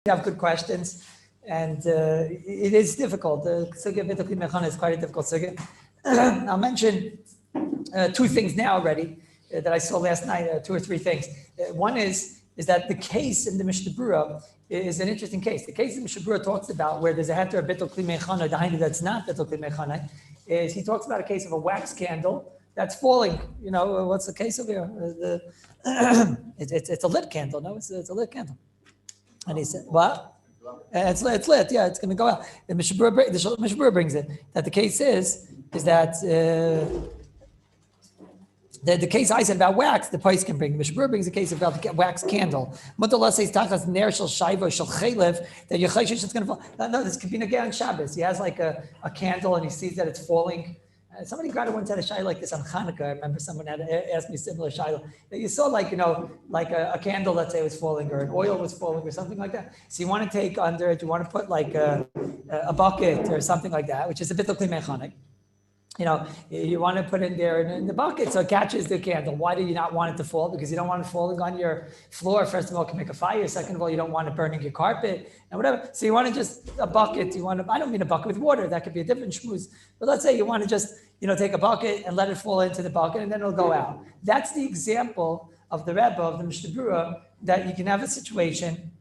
have good questions, and it is difficult. The sugya b'tokli mechana is quite a difficult sugya. I'll mention two things now already that I saw last night, two or three things. One is that the case in the Mishnah Berurah is an interesting case. The case in the Mishnah Berurah talks about where there's a heter b'tokli mechana, the hainu that's not b'tokli mechana, is he talks about a case of a wax candle that's falling. You know, what's the case over here? It's a lit candle. No, it's a lit candle. And he said, what? It's lit, yeah, it's going to go out. The Mishnah Berurah brings it, that the case is that the case I said about wax, the price can bring. The Mishnah Berurah brings a case about the wax candle. Mutala says, tachas ner shel shaiva shel chaylev, that your chayshish is going to fall. No, this could be again on Shabbos. He has like a candle and he sees that it's falling. Somebody got once had a shayla like this on Hanukkah. I remember someone had asked me similar shayla. You saw like a candle, let's say, was falling, or an oil was falling, or something like that. So you want to take under it, you want to put like a bucket or something like that, which is a bit of kli mechanic. You know, you want to put in there in the bucket so it catches the candle. Why do you not want it to fall? Because you don't want it falling on your floor. First of all, it can make a fire. Second of all, you don't want it burning your carpet and whatever. So you want to just a bucket. I don't mean a bucket with water. That could be a different shmooze. But let's say you want to just, take a bucket and let it fall into the bucket and then it'll go out. That's the example of the Rebbe, of the Mishnah Berurah, that you can have a situation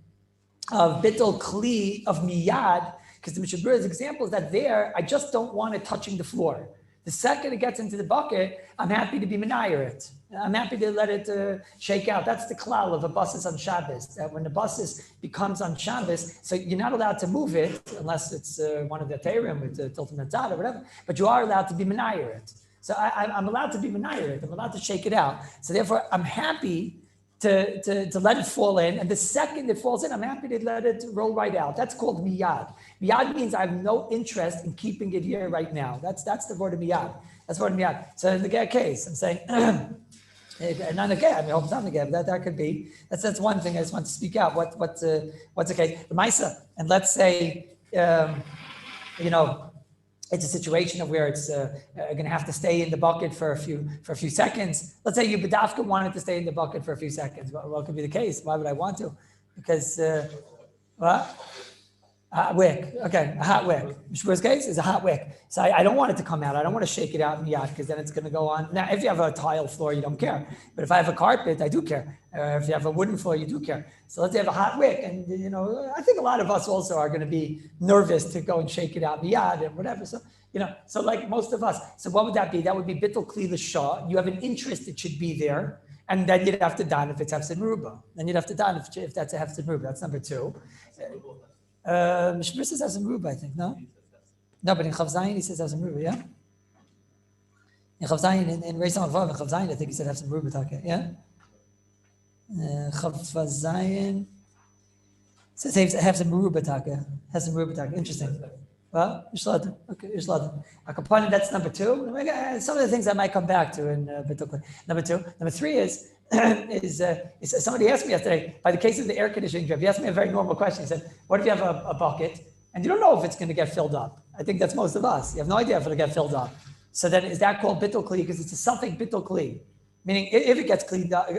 of bittul kli, of miyad, because the Mishnah Berurah's example is that there, I just don't want it touching the floor. The second it gets into the bucket, I'm happy to be menayer it. I'm happy to let it shake out. That's the klal of a buses on Shabbos. That when the buses becomes on Shabbos, so you're not allowed to move it unless it's one of the Teirim with the Tiltum Netzad or whatever, but you are allowed to be menayer it. So I'm allowed to be menayer it. I'm allowed to shake it out. So therefore, I'm happy to let it fall in. And the second it falls in, I'm happy to let it roll right out. That's called miyad. Miyad means I have no interest in keeping it here right now. That's the word of miyad. That's the word of miyad. So in the case, I'm saying, and not again, I hope it's not again, but that could be. That's one thing I just want to speak out. What's the case? The Maisa, and let's say, it's a situation of where it's going to have to stay in the bucket for a few seconds. Let's say you bedafka wanted to stay in the bucket for a few seconds. What could be the case? Why would I want to? Because what? A hot wick. Okay, a hot wick. Mishpur's case is a hot wick. So I don't want it to come out. I don't want to shake it out in the yacht because then it's going to go on. Now, if you have a tile floor, you don't care. But if I have a carpet, I do care. If you have a wooden floor, you do care. So let's say you have a hot wick. And, I think a lot of us also are going to be nervous to go and shake it out in the yacht and whatever. So, so like most of us. So what would that be? That would be bittul kli l'shah. You have an interest it should be there. And then you'd have to don if it's hefsed meruba. Then you'd have to don if that's a hefsed meruba. That's number two. Mishpur says hefsed meruba, I think, no? No, but in Chav Zayin he says hefsed meruba, yeah? In Chav Zayin, in Reis Amav, in Chav Zayin, I think he said hefsed meruba, yeah? Chav Zayin says hefsed meruba, hefsed meruba, interesting. Well, okay, Akapanim, that's number two. Some of the things I might come back to in B'tukli. Number two. Number three is somebody asked me yesterday, by the case of the air conditioning job, he asked me a very normal question. He said, what if you have a bucket and you don't know if it's going to get filled up? I think that's most of us. You have no idea if it'll get filled up. So then is that called bittul kli? Because it's a something bittul kli. Meaning if it gets cleaned up,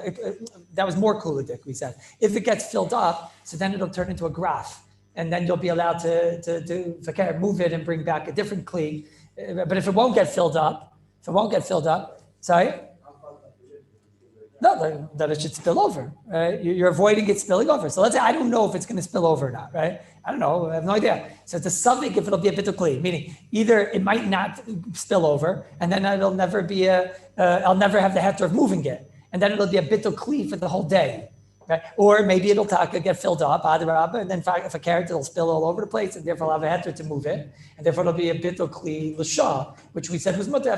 that was more kulidik, we said. If it gets filled up, so then it'll turn into a graph. And then you'll be allowed to move it and bring back a different kli. But if it won't get filled up, sorry? No, that it should spill over. Right? You're avoiding it spilling over. So let's say I don't know if it's going to spill over or not, right? I don't know. I have no idea. So it's a suffix if it'll be a bit of kli, meaning either it might not spill over, and then it'll never be I'll never have the heter of moving it, and then it'll be a bit of kli for the whole day. Right? Or maybe it'll get filled up, and then if a carrot, it'll spill all over the place, and therefore I'll have a heter to move it, and therefore it'll be a bit of kli l'shah, which we said was mutter.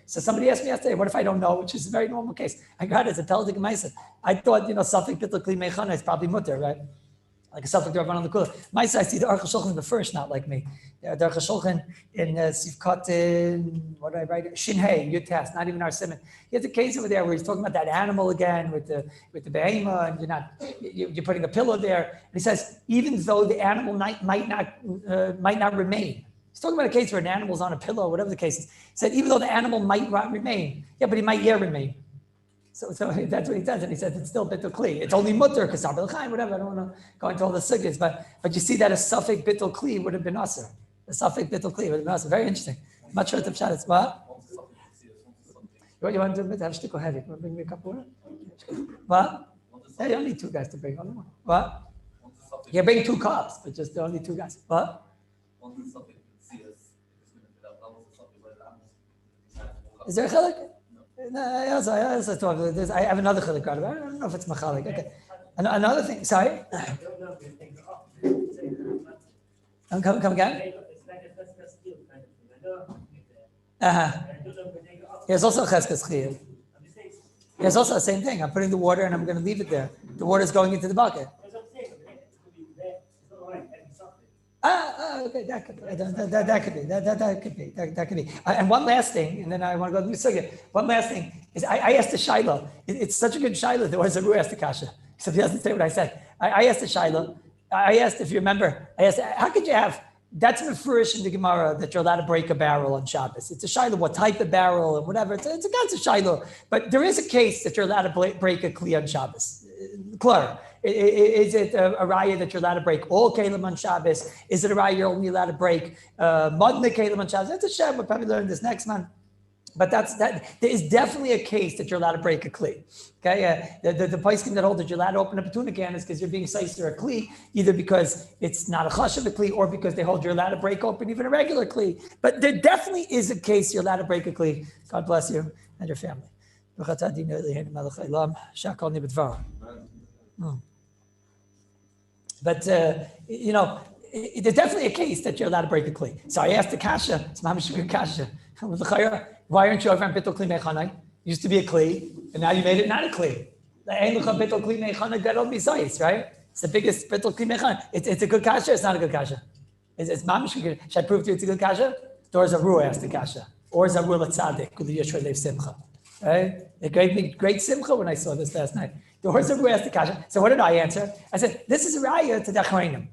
So somebody asked me yesterday, what if I don't know, which is a very normal case. I got it as a peldik ma'isa. I thought, something bit of kli mechana is probably mutter, right? Like a something to run on the kula. Ma'isa, I see the Aruch HaShulchan the first, not like me. The Aruch HaShulchan in Sivkot, what did I write? Shinhei, Yutas, not even our Simon. He has a case over there where he's talking about that animal again with the behema, and you're putting a pillow there. And he says, even though the animal might not remain. He's talking about a case where an animal's on a pillow, whatever the case is. He said, even though the animal might not remain, yeah, but he might remain. So that's what he says, and he says it's still bittul kli. It's only mutter kasar b'lechaim, whatever. I don't want to go into all the sugges, but you see that a suffix bittul kli would have been aser. A suffix bittul kli would have been aser. Very interesting. I'm not sure if the pshat is what. What you want to do? Have shtickle heavy. Want to bring me a cup of water? What? Yeah, you don't need two guys to bring only one. What? You bring 2 cups, but just only 2 guys. What? Is there a chilek? No, I also thought I have another chilek. I don't know if it's machalik. Okay. Another thing. Sorry. Come again. There's also a cheskes chiyuv. There's also the same thing. I'm putting the water and I'm going to leave it there. The water is going into the bucket. Okay, that could be. That could be. And one last thing, and then I want to go to the sugya. One last thing is I asked the Shiloh. It's such a good Shiloh. There was a Ru asked the Kasha. So he doesn't say what I said. I asked the Shiloh. I asked, if you remember, how could you have, that's mefurish in the Gemara that you're allowed to break a barrel on Shabbos. It's a Shiloh, what type of barrel and whatever. It's a gans Shiloh. But there is a case that you're allowed to break a kli on Shabbos. Klar. Is it a raya that you're allowed to break all kelim on Shabbos? Is it a raya you're only allowed to break modna kelim on Shabbos? That's a shem. We'll probably learn this next month. But there is definitely a case that you're allowed to break a kli. Okay, the poskim that hold that you're allowed to open up a tuna can is because you're being sized or a kli, either because it's not a chash of a kli, or because they hold you're allowed to break open even a regular kli. But there definitely is a case you're allowed to break a kli. God bless you and your family. But there's definitely a case that you're allowed to break a kli. So I asked the kasha, it's mamish good kasha. Why aren't you over on bittul kli mechanai? Used to be a kli, and now you made it not a kli. Bittul kli mechanai gadol misayis, right? It's the biggest bittul kli mechanai. It's a good kasha. It's not a good kasha. It's mamish good. Should I prove to you it's a good kasha? Or is a ru asked the kasha? Or is a ru latzadik kuli yeshua lev simcha? Right? It gave me great simcha when I saw this last night. The horse of asked the kasha. So what did I answer? I said, this is a raya to the achreinim.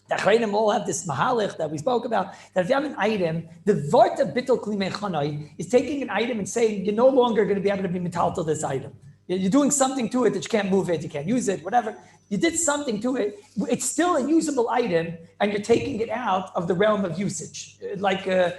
The achreinim all have this mahalich that we spoke about, that if you have an item, the vort of bittul kli mechanai is taking an item and saying, you're no longer going to be able to be metaltal this item. You're doing something to it that you can't move it, you can't use it, whatever. You did something to it. It's still a usable item, and you're taking it out of the realm of usage. Like a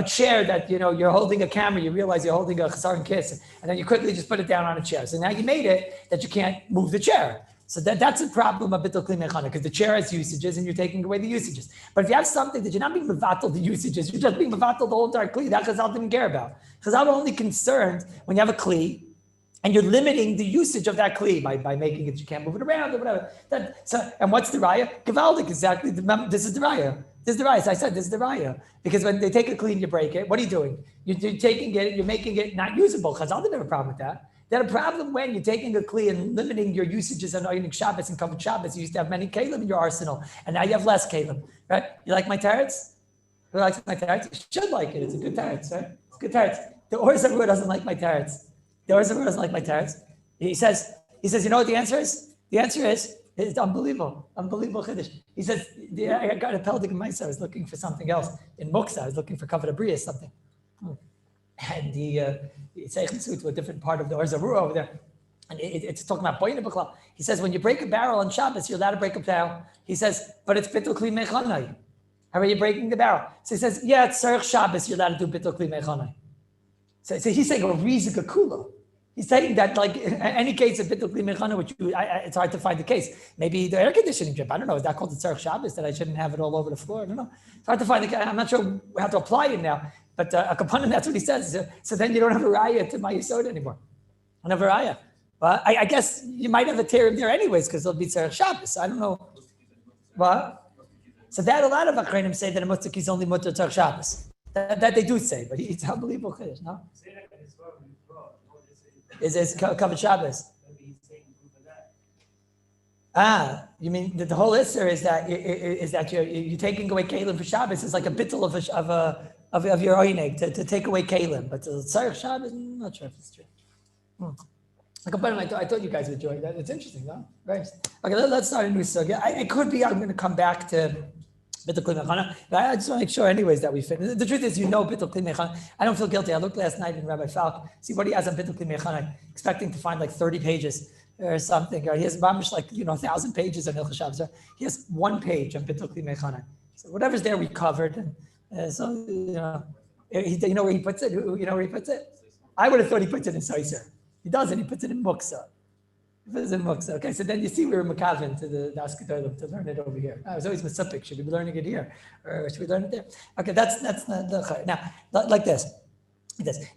chair that you're holding a camera. You realize you're holding a chasar and kiss, and then you quickly just put it down on a chair. So now you made it that you can't move the chair. So that's a problem of bittul kli mechana, because the chair has usages and you're taking away the usages. But if you have something that you're not being mevatel the usages, you're just being mevatel the whole entire kli. That Chazal didn't care about. Chazal were only concerned when you have a kli, and you're limiting the usage of that kli by making it, you can't move it around or whatever. And what's the raya? Gavaldik, exactly. This is the raya. This is the raya. So I said, this is the raya. Because when they take a kli and you break it, what are you doing? You're taking it, you're making it not usable. Chazal didn't have a problem with that. They had a problem when you're taking a kli and limiting your usages on Oynik Shabbos and Kavod Shabbos. You used to have many kelim in your arsenal, and now you have less kelim, right? You like my teretz? Who likes my teretz? You should like it. It's a good teretz, right? It's a good teretz. The Orz Avur doesn't like my teretz. The Orz Avur doesn't like my teretz. He says, you know what the answer is? The answer is, it's unbelievable chiddush. He says, I got a peldik in Maisa. I was looking for something else. In Muksa, I was looking for Kavod Abriya something. And it's to a different part of the Orz Avur over there. And it's talking about Boyna B'Klal. He says, when you break a barrel on Shabbos, you're allowed to break a barrel. He says, but it's bittul kli mechanai. How are you breaking the barrel? So he says, yeah, it's Tzarech Shabbos, you're allowed to do bittul kli mechanai. So he's saying a rizika kula. He's saying that, like, any case of bittul kli mechana, which it's hard to find the case. Maybe the air conditioning trip. I don't know. Is that called the Tzarech Shabbos, that I shouldn't have it all over the floor? I don't know. It's hard to find the case. I'm not sure how to apply it now. But a component, that's what he says. So then you don't have a raya to my yisod anymore. I don't have a raya. Well, I guess you might have a terim there anyways, because it'll be Tzarech Shabbos. I don't know. What? So that a lot of Achreinim say that a mutzak is only mutter Tzarech Shabbos. That they do say, but it's unbelievable chiddush, no? Is Kavod Shabbos? You mean the whole issue is that you're taking away kalim for Shabbos. It's like a bittul of your oineg to take away kalim, but the Tzarech Shabbos, I'm not sure if it's true. I thought you guys would enjoy that. It's interesting, no? Very interesting. Okay, let's start a new sugya. It could be I'm going to come back to Bittul Kli Mechana. I just want to make sure, anyways, that we fit. The truth is, Bittul Kli Mechana. I don't feel guilty. I looked last night in Rabbi Falk, see what he has on Bittul Kli Mechana, expecting to find like 30 pages or something. Right? He has mamish like 1,000 pages on Hilchos Shabbos. He has one page on Bittul Kli Mechana. So whatever's there, we covered. And so you know where he puts it. You know where he puts it. I would have thought he puts it in Soiser. He doesn't. He puts it in Muksa. Okay, so then you see we're Makavin to the Daskatoilim to learn it over here. I was always Masupik. Should we be learning it here? Or should we learn it there? Okay, that's the now, like this.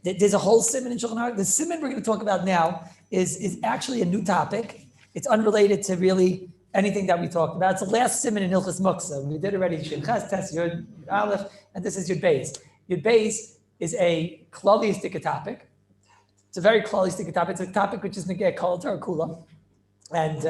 There's a whole simon in Shulchan Aruch. The simon we're going to talk about now is actually a new topic. It's unrelated to really anything that we talked about. It's the last simon in Hilchos Muksa. We did already Shin Ches, Tes, Yud, Aleph, and this is Yud Beis. Yud Beis is a klalistic topic. It's a very klalistic topic. It's a topic which is Negeh Kol Torah Kula. And,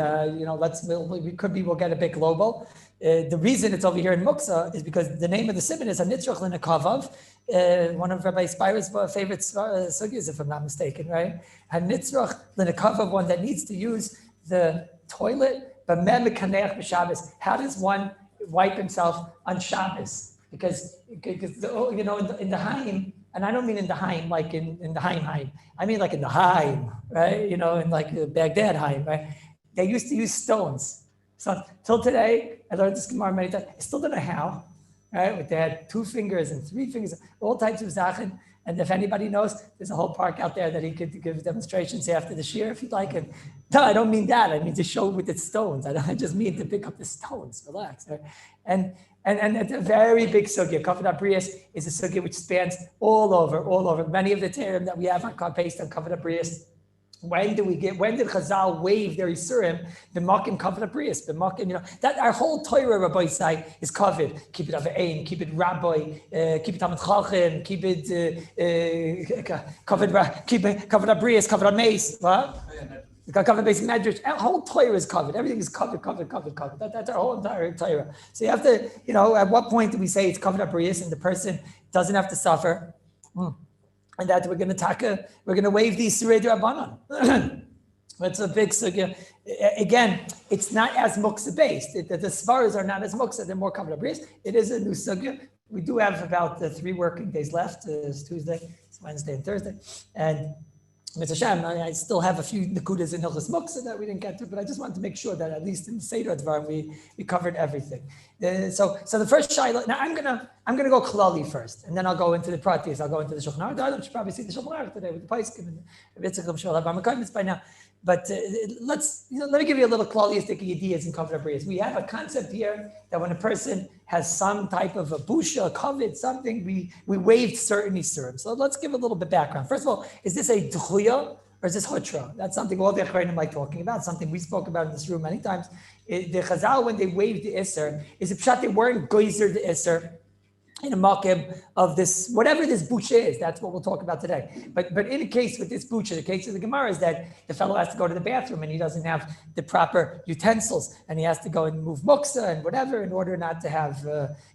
we'll get a bit global. The reason it's over here in Muksa is because the name of the simon is Hanitzrach L'Nekavav, one of Rabbi Spira's favorite sugyas, if I'm not mistaken, right? Hanitzrach L'Nekavav, one that needs to use the toilet, but Mem Mekaneach B'Shabbos. How does one wipe himself on Shabbos? Because in the Haim, and I don't mean in the Haim like in the Haim. I mean like in the Haim, right? In like the Baghdad Haim, right? They used to use stones. So till today, I learned this Gemara many times. I still don't know how, right? But they had 2 fingers and 3 fingers, all types of zachin. And if anybody knows, there's a whole park out there that he could give demonstrations after the Shiur if you'd like. And no, I don't mean that. I mean to show with the stones. I just mean to pick up the stones. Relax. Right? And it's a very big sugya. Kavod Abrius is a sugya which spans all over. Many of the terim that we have are based on Kavod Abrius. When did Chazal waive their Isurim? The Makim Kavod Abrius. The Makim, that our whole Torah, Rabbi say, is covered. Keep it Avain, keep it Rabbi, keep it Talmid Chacham, keep it Kavod Abrius, Kavod Ameis. What? Covered basic medrash. Our whole Torah is covered. Everything is covered. That's our whole entire Torah. So you have to, at what point do we say it's covered up Brius and the person doesn't have to suffer? And that we're going to waive the Surei D'Rabbanan. It's a big sugya. Again, it's not as muksa based. The svaras are not as muksa. They're more covered up Brius. It is a new sugya. We do have about 3 working days left. It's Tuesday, it's Wednesday, and Thursday, and Mitzvah Hashem, I still have a few nekudas in Hilchos Muksa that we didn't get to, but I just wanted to make sure that at least in Seder Dvarim we covered everything. So the first shayla. Now I'm gonna go klali first, and then I'll go into the pratis. I'll go into the Shulchan Aruch. I should probably see the Shulchan Aruch today with the Paiskim and the Yitzchak Shul Habar by now. But let me give you a little klaliistic ideas in Kavod Abrius. We have a concept here that when a person has some type of a busha, a kavod, something, we waived certain isurim. So let's give a little bit background. First of all, is this a d'chuya or is this hutra? That's something all the Achronim like talking about, something we spoke about in this room many times. The Chazal, when they waived the iser, is it pshat they weren't goizer the iser in a makim of this, whatever this bucha is, that's what we'll talk about today. But in a case with this bucha, the case of the Gemara is that the fellow has to go to the bathroom and he doesn't have the proper utensils and he has to go and move muksa and whatever in order not to have,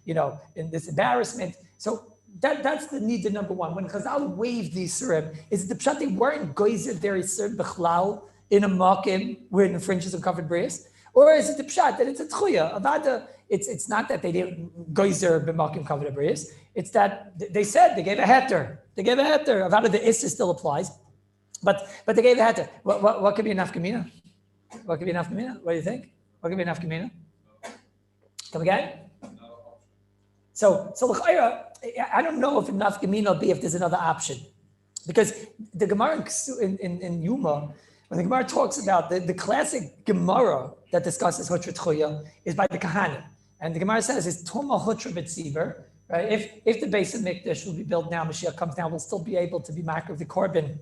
in this embarrassment. So that's the need to number one. When Chazal waived the Isurim, is it the pshat they weren't goizer their Isurim b'chlal in a makim where it infringes on covered brias? Or is it the pshat that it's a tchuya? Avada, it's not that they didn't goizer b'makim kavod abrius. It's that they said they gave a heter. Avada, the issa still applies, but they gave a heter. What could be a nafkamina? What do you think? What could be a nafkamina? Come again? So l'chayra, I don't know if a nafkamina will be if there's another option, because the Gemara in Yuma, when the Gemara talks about the classic Gemara that discusses Hutra Tchuya is by the Kahanim. And the Gemara says it's Tuma Hutra B'Tziber, right? If the base of Mikdash will be built now, Mashiach comes down, we'll still be able to be marked of the Korban,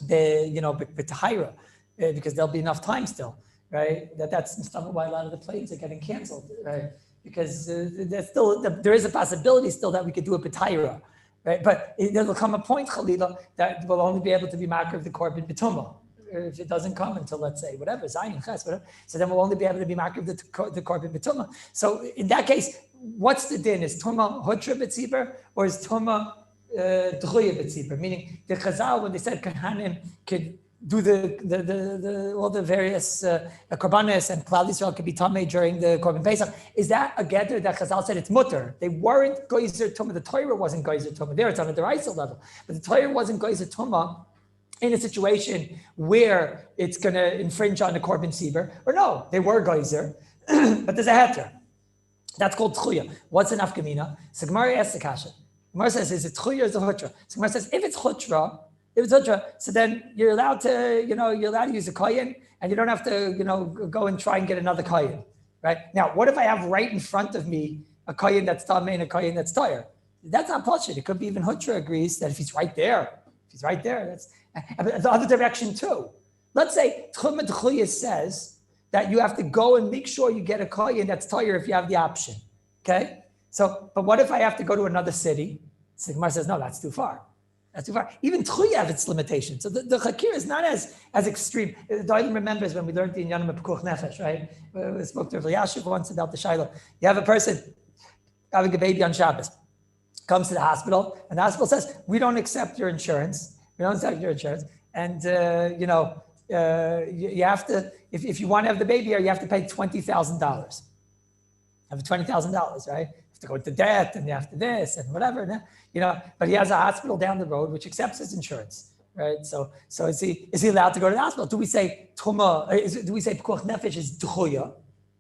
B'Tahira, because there'll be enough time still, right? That's why a lot of the planes are getting canceled, right? Because there is a possibility still that we could do a B'Tahira, right? But there'll come a point, Chalila, that we'll only be able to be marked of the Korban B'Tumah. If it doesn't come until, let's say, whatever, Zayin, Ches, whatever, so then we'll only be able to be makriv the korban b'tumah. So in that case, what's the din? Is tumah hutra b'tziber or is tumah d'chuya b'tziber? Meaning the Chazal, when they said Kahanim could do the all the various korbanos, and Klal Yisrael could be tamei during the Korban Pesach. Is that a gather that Chazal said it's mutter? They weren't geyser tumah. The Torah wasn't geyser tumah. There it's on a deraisa level, but the Torah wasn't geyser tumah in a situation where it's going to infringe on the Korban Sibur. Or no, they were geyser, but there's a heter. That's called tchuya. What's an afkamina? So Gemara asks the kasha. Gemara says, is it tchuya or is it hutra? So Gemara says, if it's hutra, so then you're allowed to, you're allowed to use a kohen, and you don't have to, go and try and get another kohen, right? Now, what if I have right in front of me a kohen that's tamei and a kohen that's tayr? That's not pashut. It could be even hutra agrees that if he's right there, that's the other direction too. Let's say Tchum Tchuya says that you have to go and make sure you get a kohen that's tayr if you have the option, okay? So, but what if I have to go to another city? So Gemara says, no, that's too far. That's too far. Even Tchuya have its limitations. So the Chakir is not as extreme. Doyle remembers when we learned the Inyanim of Pekuach Nefesh, right? We spoke to Rabbi Yashiv once about the Shiloh. You have a person having a baby on Shabbos, comes to the hospital, and the hospital says, we don't accept your insurance. We don't accept your insurance. And, you have to, if you want to have the baby here, you have to pay $20,000. Have $20,000, right? To go into debt and you have to this and whatever, but he has a hospital down the road which accepts his insurance, right? So is he allowed to go to the hospital? Do we say tuma? Do we say pekuach nefesh is tchuya?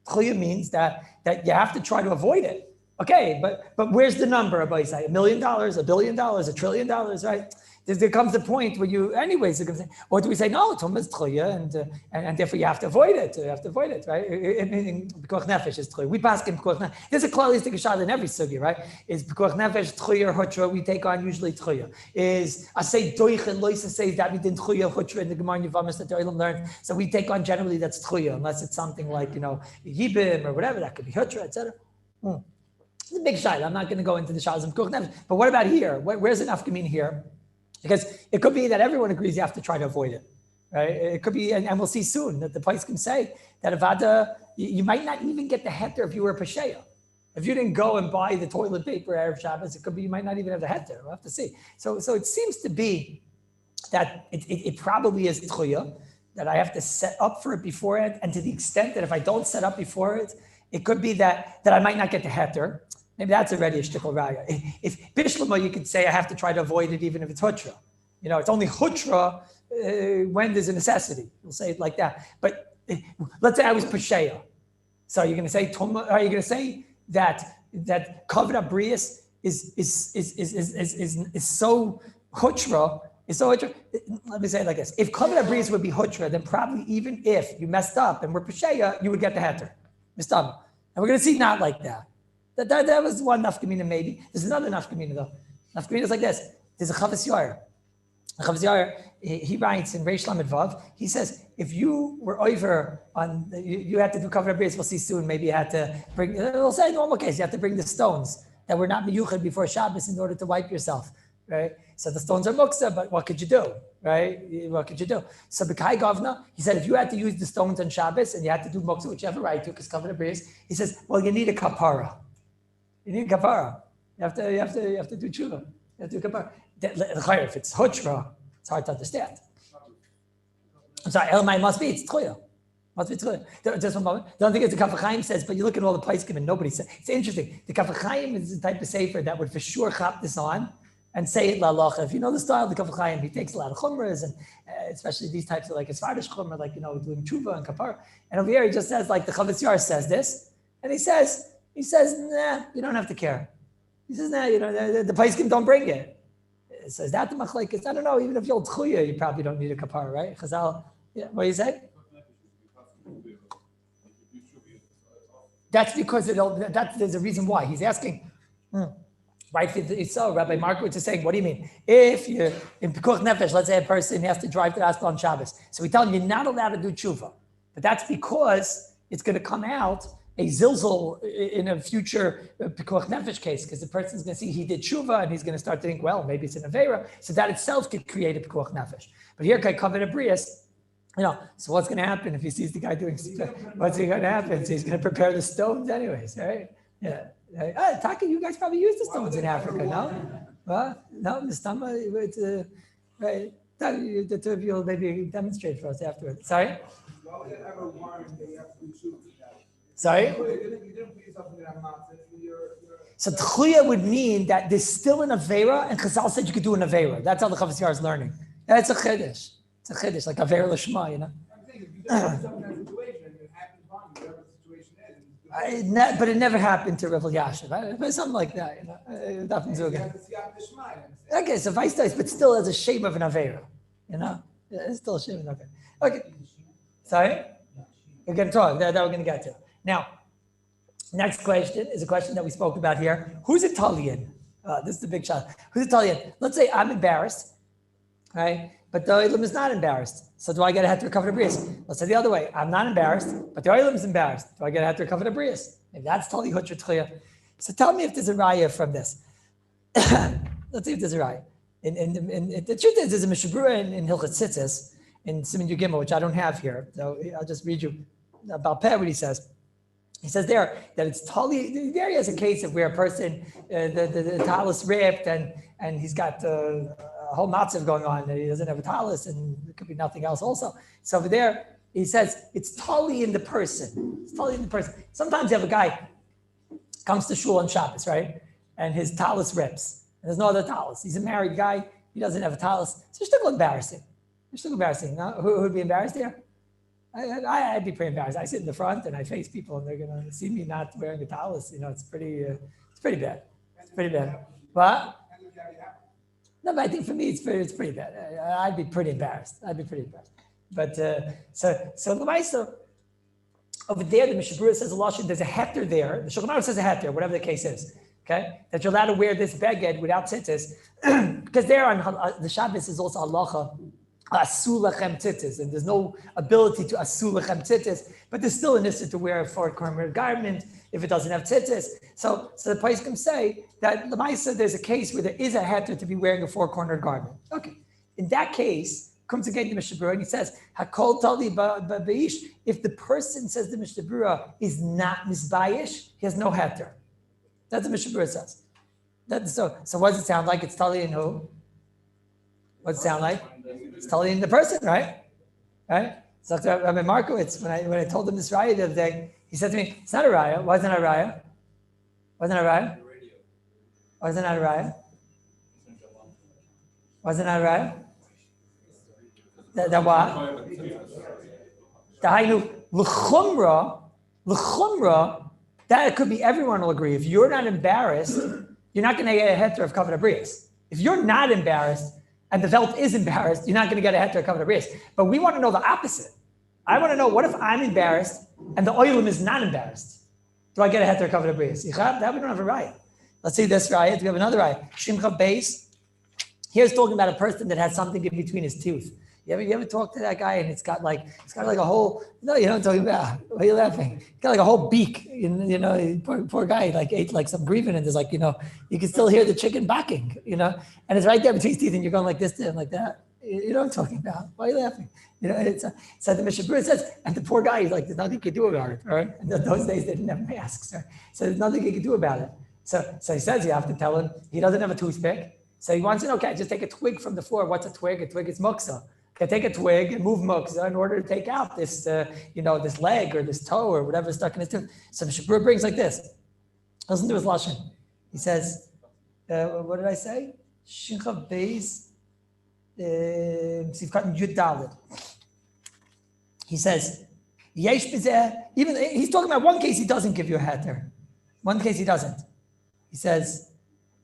Tchuya means that you have to try to avoid it. Okay, but where's the number? Everybody say $1 million, $1 billion, $1 trillion, right? There comes a point where or do we say no? Tuma is tchuya, and therefore you have to avoid it. You have to avoid it, right? Pekuach nefesh is tchuya. We pass in pekuach nefesh. There's a klalistic shad in every sugi, right? Is pekuach nefesh tchuya or hutra? We take on usually tchuya. Is I say doich and loisa says that we did tchuya hutra in the Gemara Yavamis that the Olam learned. So we take on generally that's tchuya, unless it's something like yibim or whatever that could be hutra, etc. It's a big shayla. I'm not going to go into the shalas of pekuach nefesh. But what about here? Where's an afkamin here? Because it could be that everyone agrees you have to try to avoid it, right? It could be, and we'll see soon that the place can say that avada, you might not even get the heter if you were a pesheya. If you didn't go and buy the toilet paper Erev Shabbos, it could be you might not even have the heter. We'll have to see. So it seems to be that it probably is tchuya, that I have to set up for it beforehand, and to the extent that if I don't set up before it, it could be that I might not get the heter. Maybe that's already a shtickle raya. If bishlama, you could say I have to try to avoid it even if it's hutra. It's only hutra when there's a necessity. We'll say it like that. But let's say I was pesheya. So you're going to say tuma? Are you going to say that kavod abrius is so hutra? Is so hutra? Let me say it like this: if kavod abrius would be hutra, then probably even if you messed up and were pesheya, you would get the heter. Mistam. And we're going to see not like that. That was one nafkamina maybe. There's another nafkamina though. Nafkamina is like this. There's a Chavas Yair. Chavas Yair, he writes in Reish Lamed Vav, he says, if you were over on, you had to do kavod abrius, we'll see soon, maybe you had to bring, we'll say in normal case, you have to bring the stones that were not miyuchad before Shabbos in order to wipe yourself, right? So the stones are muksa, but what could you do, right? What could you do? So B'kai Govna, he said, if you had to use the stones on Shabbos and you had to do muksa, whichever right to, because kavod abrius, he says, well, you need a kapara. You need kapara. You have to do tshuva. You have to do kapara. If it's hutra, it's hard to understand. I'm sorry, Elamai must be, it's tchuya. Must be tchuya. Just one moment. The only thing is the Kaf HaChaim says, but you look at all the poskim and nobody says. It's interesting. The Kaf HaChaim is the type of sefer that would for sure chop this on and say it la'alacha. If you know the style of the Kaf HaChaim, he takes a lot of chumras, and especially these types of like a Svardish chumra, like, doing tshuva and kapara. And over here he just says, like the Chavas Yair says this, and he says, nah, you don't have to care. He says, nah, the poskim don't bring it. So is that the machlekes? I don't know. Even if you're tchuya, you probably don't need a kapara, right? Chazal, yeah. What do you say? That's because there's a reason why he's asking. Right? So Rabbi Markowitz is saying, what do you mean? If you're in pekuach nefesh, let's say a person has to drive to the hospital on Shabbos, so we tell him you're not allowed to do tshuva, but that's because it's going to come out a zilzal in a future pekuach nefesh case, because the person's going to see he did tshuva and he's going to start to think, well, maybe it's an avera. So that itself could create a pekuach nefesh. But here, kavod abrius, so what's going to happen if he sees the guy doing tshuva? What's going to happen? So he's going to prepare the stones anyways, right? Yeah. Taka, you guys probably use the stones in Africa, no? No, the stomach, right? The two of you will maybe demonstrate for us afterwards. Sorry? Why would it ever warrant that you have to choose that? Sorry? You didn't put yourself in that matzah. So tchuya would mean that there's still an avera, and Chazal said you could do an avera. That's how the Chavos Yair is learning. That's a chiddush. It's a chiddush, like avera l'shma, you know. I'm saying if you don't put yourself in that situation, and it happens on you, whatever the situation is. But it never happened to Rebbe Yashiv, right? But something like that, you know. It happened to again. Okay, so vice versa, but still as a shape of an avera, you know. Yeah, it's still a shape of an avera. Okay, sorry. We're going to talk. That we're going to get to now. Next question is a question that we spoke about here. Who's Italian? This is the big shot. Who's Italian? Let's say I'm embarrassed, right? But the Oilam is not embarrassed. So do I get a heter cover the bris? Let's say the other way. I'm not embarrassed, but the Oilam is embarrassed. Do I get a heter cover the bris? Maybe that's Tali Hutcher Tchia. So tell me if there's a raya from this. Let's see if there's a raya. The truth is, there's a Mishabura in Hilchot Tzitzis in Siman Yud Gimel, which I don't have here. So I'll just read you about Peh what he says. He says there that it's totally, there he has a case of where a person, the talus ripped and he's got a whole matzav going on and he doesn't have a talus and it could be nothing else also. So over there, he says it's totally in the person. It's totally in the person. Sometimes you have a guy comes to shul on Shabbos, right? And his talus rips. And there's no other talus. He's a married guy. He doesn't have a talus. So it's still embarrassing. It's still embarrassing. No? Who would be embarrassed here? I'd be pretty embarrassed. I sit in the front and I face people and they're going to see me not wearing a talus. You know, it's pretty bad. It's pretty bad. What? No, but I think for me, it's pretty bad. I'd be pretty embarrassed. But so the Maisa, over there, the Mishabura says a lashon. There's a heter there. The Shulchan Aruch says a heter, whatever the case is. Okay, that you're allowed to wear this beged without tzitzis, because there on the Shabbos is also halacha asul lechem tzitzis, and there's no ability to asul lechem tzitzis, but there's still an issue to wear a four-corner garment if it doesn't have tzitzis. So the poskim say that the Maisa, there's a case where there is a heter to be wearing a four-corner garment. Okay, in that case. Comes again to Mishnah Berurah and he says, "Hakol tali ba'eish." If the person says the Mishnah Berurah is not misbayish, he has no heter. That's what Mishnah Berurah says. So what does it sound like? It's tali in who? What does it sound like? It's tali in the person, right? Right? So Rabbi Markowitz, when I told him this raya the other day, he said to me, "It's not a raya. Why is it not a raya? Why is it not a raya? Why is it not a raya? Why is it not a raya?" The what? The hainu l'chumra. That could be everyone will agree. If you're not embarrassed, you're not going to get a heter of kavod abrius. If you're not embarrassed and the velt is embarrassed, you're not going to get a heter of kavod abrius. But we want to know the opposite. I want to know, what if I'm embarrassed and the oilim is not embarrassed? Do I get a heter of kavod abrius? That we don't have a right. Let's see this right. We have another right. Shimcha beis. Here's talking about a person that has something in between his tooth. You ever talk to that guy and it's got like a whole, no, you know what I'm talking about. Why are you laughing? It's got like a whole beak, you know, poor guy like ate like some grieving and there's like, you know, you can still hear the chicken backing, you know, and it's right there between his teeth and you're going like this and like that. You know what I'm talking about? Why are you laughing? You know, it's so the Mishnah Berurah says, and the poor guy, he's like, there's nothing you can do about it, right? And those days they didn't have masks, right? So there's nothing you can do about it. So he says you have to tell him he doesn't have a toothpick. So he wants to know, okay, just take a twig from the floor. What's a twig? A twig is muksa. Okay, take a twig and move muksa in order to take out this, this leg or this toe or whatever is stuck in his tooth. So Mishnah Berurah brings like this. Listen to his lashon. He says, what did I say? Shincha beis sivkat yud daled. He says, yesh b'zeh. Even he's talking about one case he doesn't give you a heter. One case he doesn't. He says,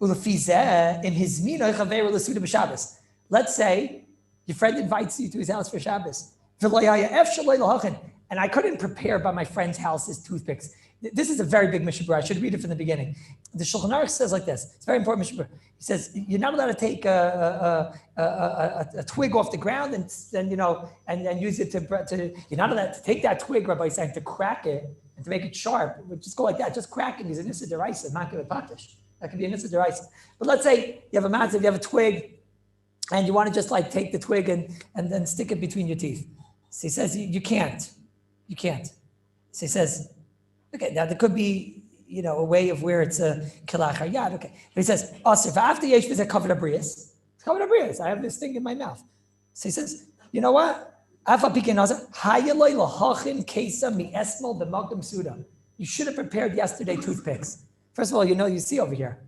ulefi zeh im hizmino chaveru l'suda b'Shabbos. Let's say your friend invites you to his house for Shabbos. And I couldn't prepare by my friend's house his toothpicks. This is a very big Mishnah Berurah. I should read it from the beginning. The Shulchan Aruch says like this. It's very important Mishnah Berurah. He says, you're not allowed to take a twig off the ground and use it to, you're not allowed to take that twig, Rabbi is saying, to crack it and to make it sharp. Just go like that. Just crack it. He's an Issa Deraisa, not give a patish. That could be an Issa Deraisa. But let's say you have a matzav, you have a twig, and you want to just like take the twig and then stick it between your teeth. So he says, you can't. So he says, okay, now there could be, a way of where it's a kilach hayad. Okay. But he says, after yesh is a kavod abrius. It's kavod abrius. I have this thing in my mouth. So he says, you know what? You should have prepared yesterday toothpicks. First of all, you see over here.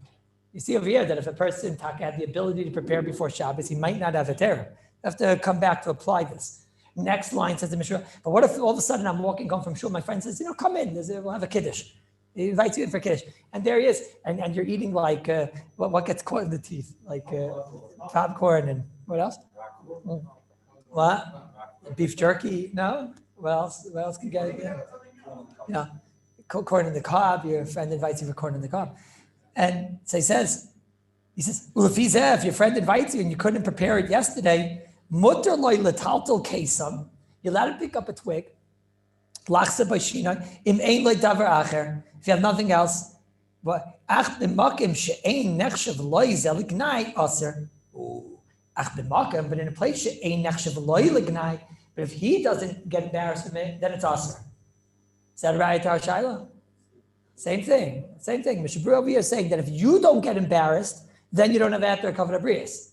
You see over here that if a person had the ability to prepare before Shabbos, he might not have a terror. You have to come back to apply this. Next line says the Mishnah, but what if all of a sudden I'm walking home from shul, my friend says, come in, we'll have a kiddush. He invites you in for kiddush. And there he is. And you're eating like, what gets caught in the teeth? Like popcorn and what else? What? Beef jerky? No? What else can you get? Yeah. Corn in the cob. Your friend invites you for corn in the cob. And so he says, well, if your friend invites you and you couldn't prepare it yesterday, mutter loy letaltal kesam, you're allowed to pick up a twig. Lachsa b'shina im ein loy davar acher. If you have nothing else, but ach b'makim she'ein nechshav loy zelignai aser. Ach b'makim, but in a place she'ein nechshav loy lignai. But if he doesn't get embarrassed from it, then it's aser. Is that right, Tar Shaila? Same thing. Mr. Brewer over here is saying that if you don't get embarrassed, then you don't have after a covenant brias.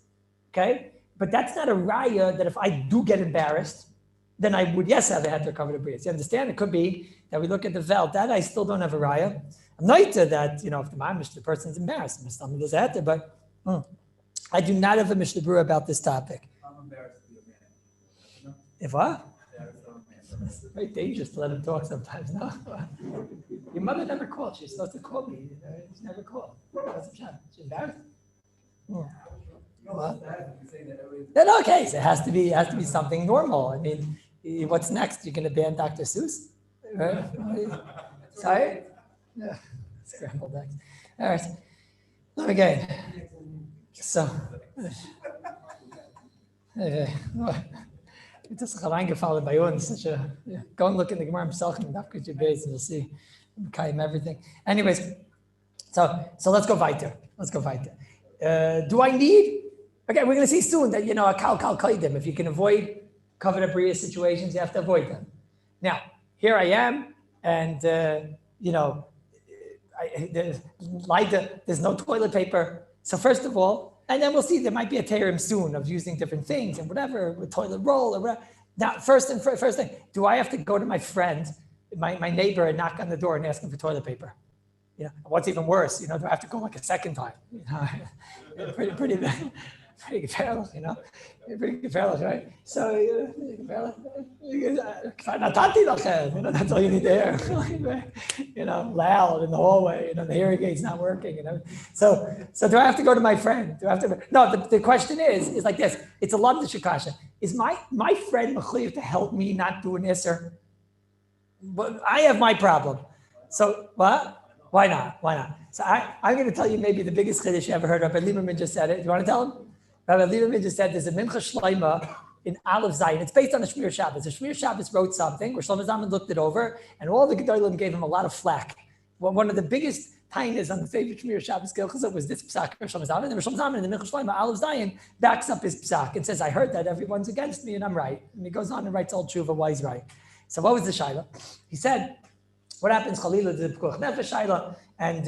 Okay? But that's not a raya that if I do get embarrassed, then I would, yes, have a heter covenant brias. You understand? It could be that we look at the vel, that I still don't have a raya. I'm not that, if the person's embarrassed, there's a heter, but I do not have a Mishnah Brewer about this topic. I'm embarrassed to be a man. If what? It's very dangerous to let him talk sometimes, no? Your mother never called. She's supposed to call me. She never called. She's embarrassed. What? In all cases, it has to be something normal. I mean, what's next? You're going to ban Dr. Seuss? Right? Sorry? Yeah. Scrambled eggs. All right. Let me again. So. It's just reingefallen by uns. Go and look in the Gemara himself and Dafka Jabez and you'll see everything. Anyways, so let's go weiter. Do I need? Okay, we're going to see soon that a kal kaidim. If you can avoid covenant bria situations, you have to avoid them. Now, here I am, and there's no toilet paper. So first of all. And then we'll see there might be a terim soon of using different things and whatever, with toilet roll or whatever. Now, first thing, do I have to go to my friend, my neighbor, and knock on the door and ask him for toilet paper? What's even worse, do I have to go like a second time? Pretty gefährlich, pretty gefährlich, right? So, that's all you need to hear. Loud in the hallway, the hearing aid's not working, So do I have to go to my friend? Do I have to? No, the question is like this. It's a lot of the shikasha. Is my friend mechuyev to help me not do an isser? But I have my problem. So what? Why not? So I'm going to tell you maybe the biggest chiddush you ever heard of. Rabbi Lieberman just said it. You want to tell him? Rabbi Lieberman just said there's a Mincha Shleima in Aleph Zayin. It's based on the Shmiras Shabbos. The Shmiras Shabbos wrote something where Shlomo Zalman looked it over, and all the Gedolim gave him a lot of flack. One of the biggest tainas on the favorite Shmiras Shabbos Gilchazah was this psak of Shlomo Zalman. And Shlomo Zalman in the Mincha Shleima, Aleph Zayin, backs up his psak and says, I heard that everyone's against me and I'm right. And he goes on and writes all tshuva why he's right. So what was the shaila? He said, what happens, Chalila, the Pekuach Nefesh shaila, and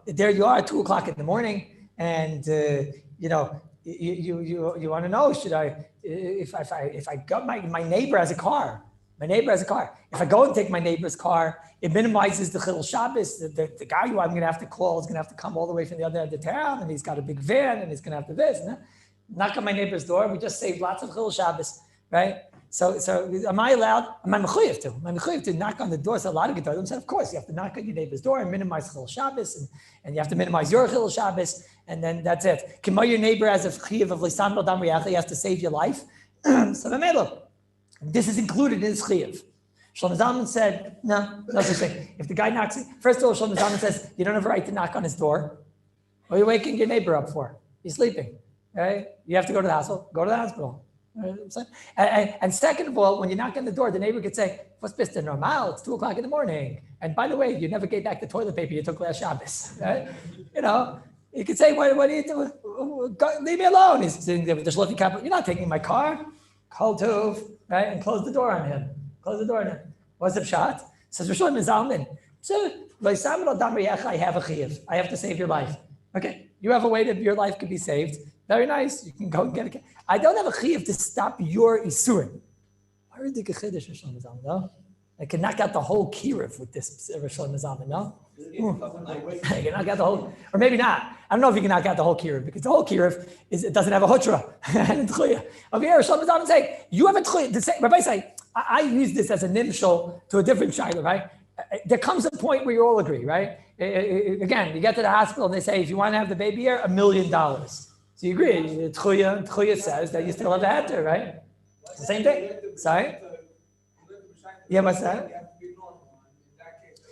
there you are at 2:00 in the morning, and you want to know, should I, if I got my neighbor has a car, if I go and take my neighbor's car, it minimizes the Chilul Shabbos. The guy who I'm going to have to call is going to have to come all the way from the other end of town, and he's got a big van, and he's going to have to this, knock on my neighbor's door. We just saved lots of Chilul Shabbos, right? So am I allowed? Am I mechuyev to? Am I mechuyev to knock on the door? So a lot of Gedolim said, of course, you have to knock on your neighbor's door and minimize Chilul Shabbos, and you have to minimize your Chilul Shabbos, and then that's it. Kimo, your neighbor has a chiyuv of lisan lo dam riach, he has to save your life. So this is included in his chiyuv. Shlomo Zalman said, no such thing. If the guy knocks, first of all, Shlomo Zalman says, you don't have a right to knock on his door. What are you waking your neighbor up for? He's sleeping, right? You have to go to the hospital. Go to the hospital. And second of all, when you knock on the door, the neighbor could say, "What's bist normal? It's 2:00 in the morning. And by the way, you never gave back the toilet paper you took last Shabbos." Right? You could say, "What are you doing? Leave me alone." He's sitting there with the shlofi cup. You're not taking my car. Kol tov, right? And close the door on him. What's the pshat? Says Rishon Zalman. So I have a chiyuv. I have to save your life. Okay, you have a way that your life could be saved. Very nice. You can go and get it. I don't have a chiyuv to stop your isurim. I heard the Chiddush Rosh Hashanah, no? I can knock out the whole kiruv with this Rosh Hashanah, no? I can knock out the whole, or maybe not. I don't know if you can knock out the whole kiruv because the whole kiruv it doesn't have a hutra. Over here, Rosh Hashanah saying you have a tchuya. Rabbi say I use this as a nimshal to a different shayla, right? There comes a point where you all agree, right? Again, you get to the hospital and they say if you want to have the baby here, $1 million. So you agree? Tchuya says that you still have the heter, right? It's the same thing. Sorry? Yeah, what's that?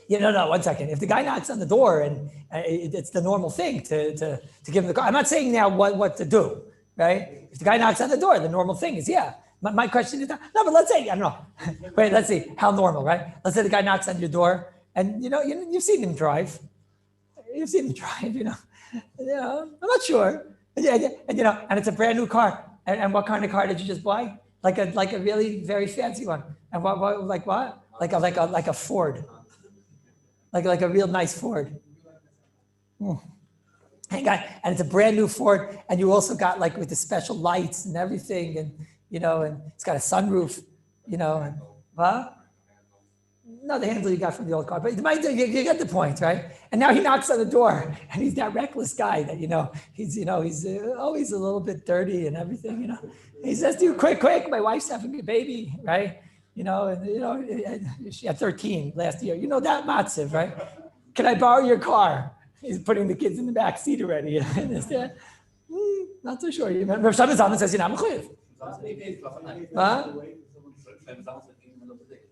Yeah, no, 1 second. If the guy knocks on the door and it's the normal thing to give him the car, I'm not saying now what to do, right? If the guy knocks on the door, the normal thing is, yeah. My question is, no, but let's say, I don't know. Wait, let's see, how normal, right? Let's say the guy knocks on your door and, you've seen him drive. You've seen him drive, I'm not sure. And it's a brand new car. And what kind of car did you just buy? Like a really very fancy one. And what? Like a Ford. Like a real nice Ford. And it's a brand new Ford, and you also got like with the special lights and everything, and it's got a sunroof, and what? No, the handle you got from the old car, but you get the point, right? And now he knocks on the door, and he's that reckless guy that he's always a little bit dirty and everything, He says to you, quick, my wife's having a baby, right? She had 13 last year. That matziv, right? Can I borrow your car? He's putting the kids in the back seat already. Not so sure. You remember, Rabbi says, I'm chayiv. Huh?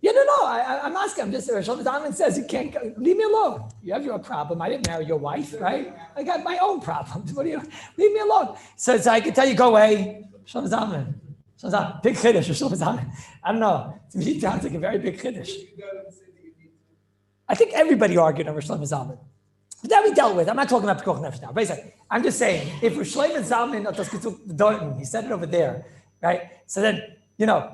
Yeah, no. I'm asking. I'm just. Rabbi Zalman says you can't leave me alone. You have your problem. I didn't marry your wife, right? I got my own problems. What do you leave me alone? So I can tell you, go away. Rabbi Zalman. Big chiddush, Rabbi Zalman. I don't know. To me, it sounds like a very big chiddush. I think everybody argued over Shlomo Zalman. But that we dealt with. I'm not talking about Pekuach Nefesh now. Basically, I'm just saying, if Shlomo Zalman, he said it over there, right? So then,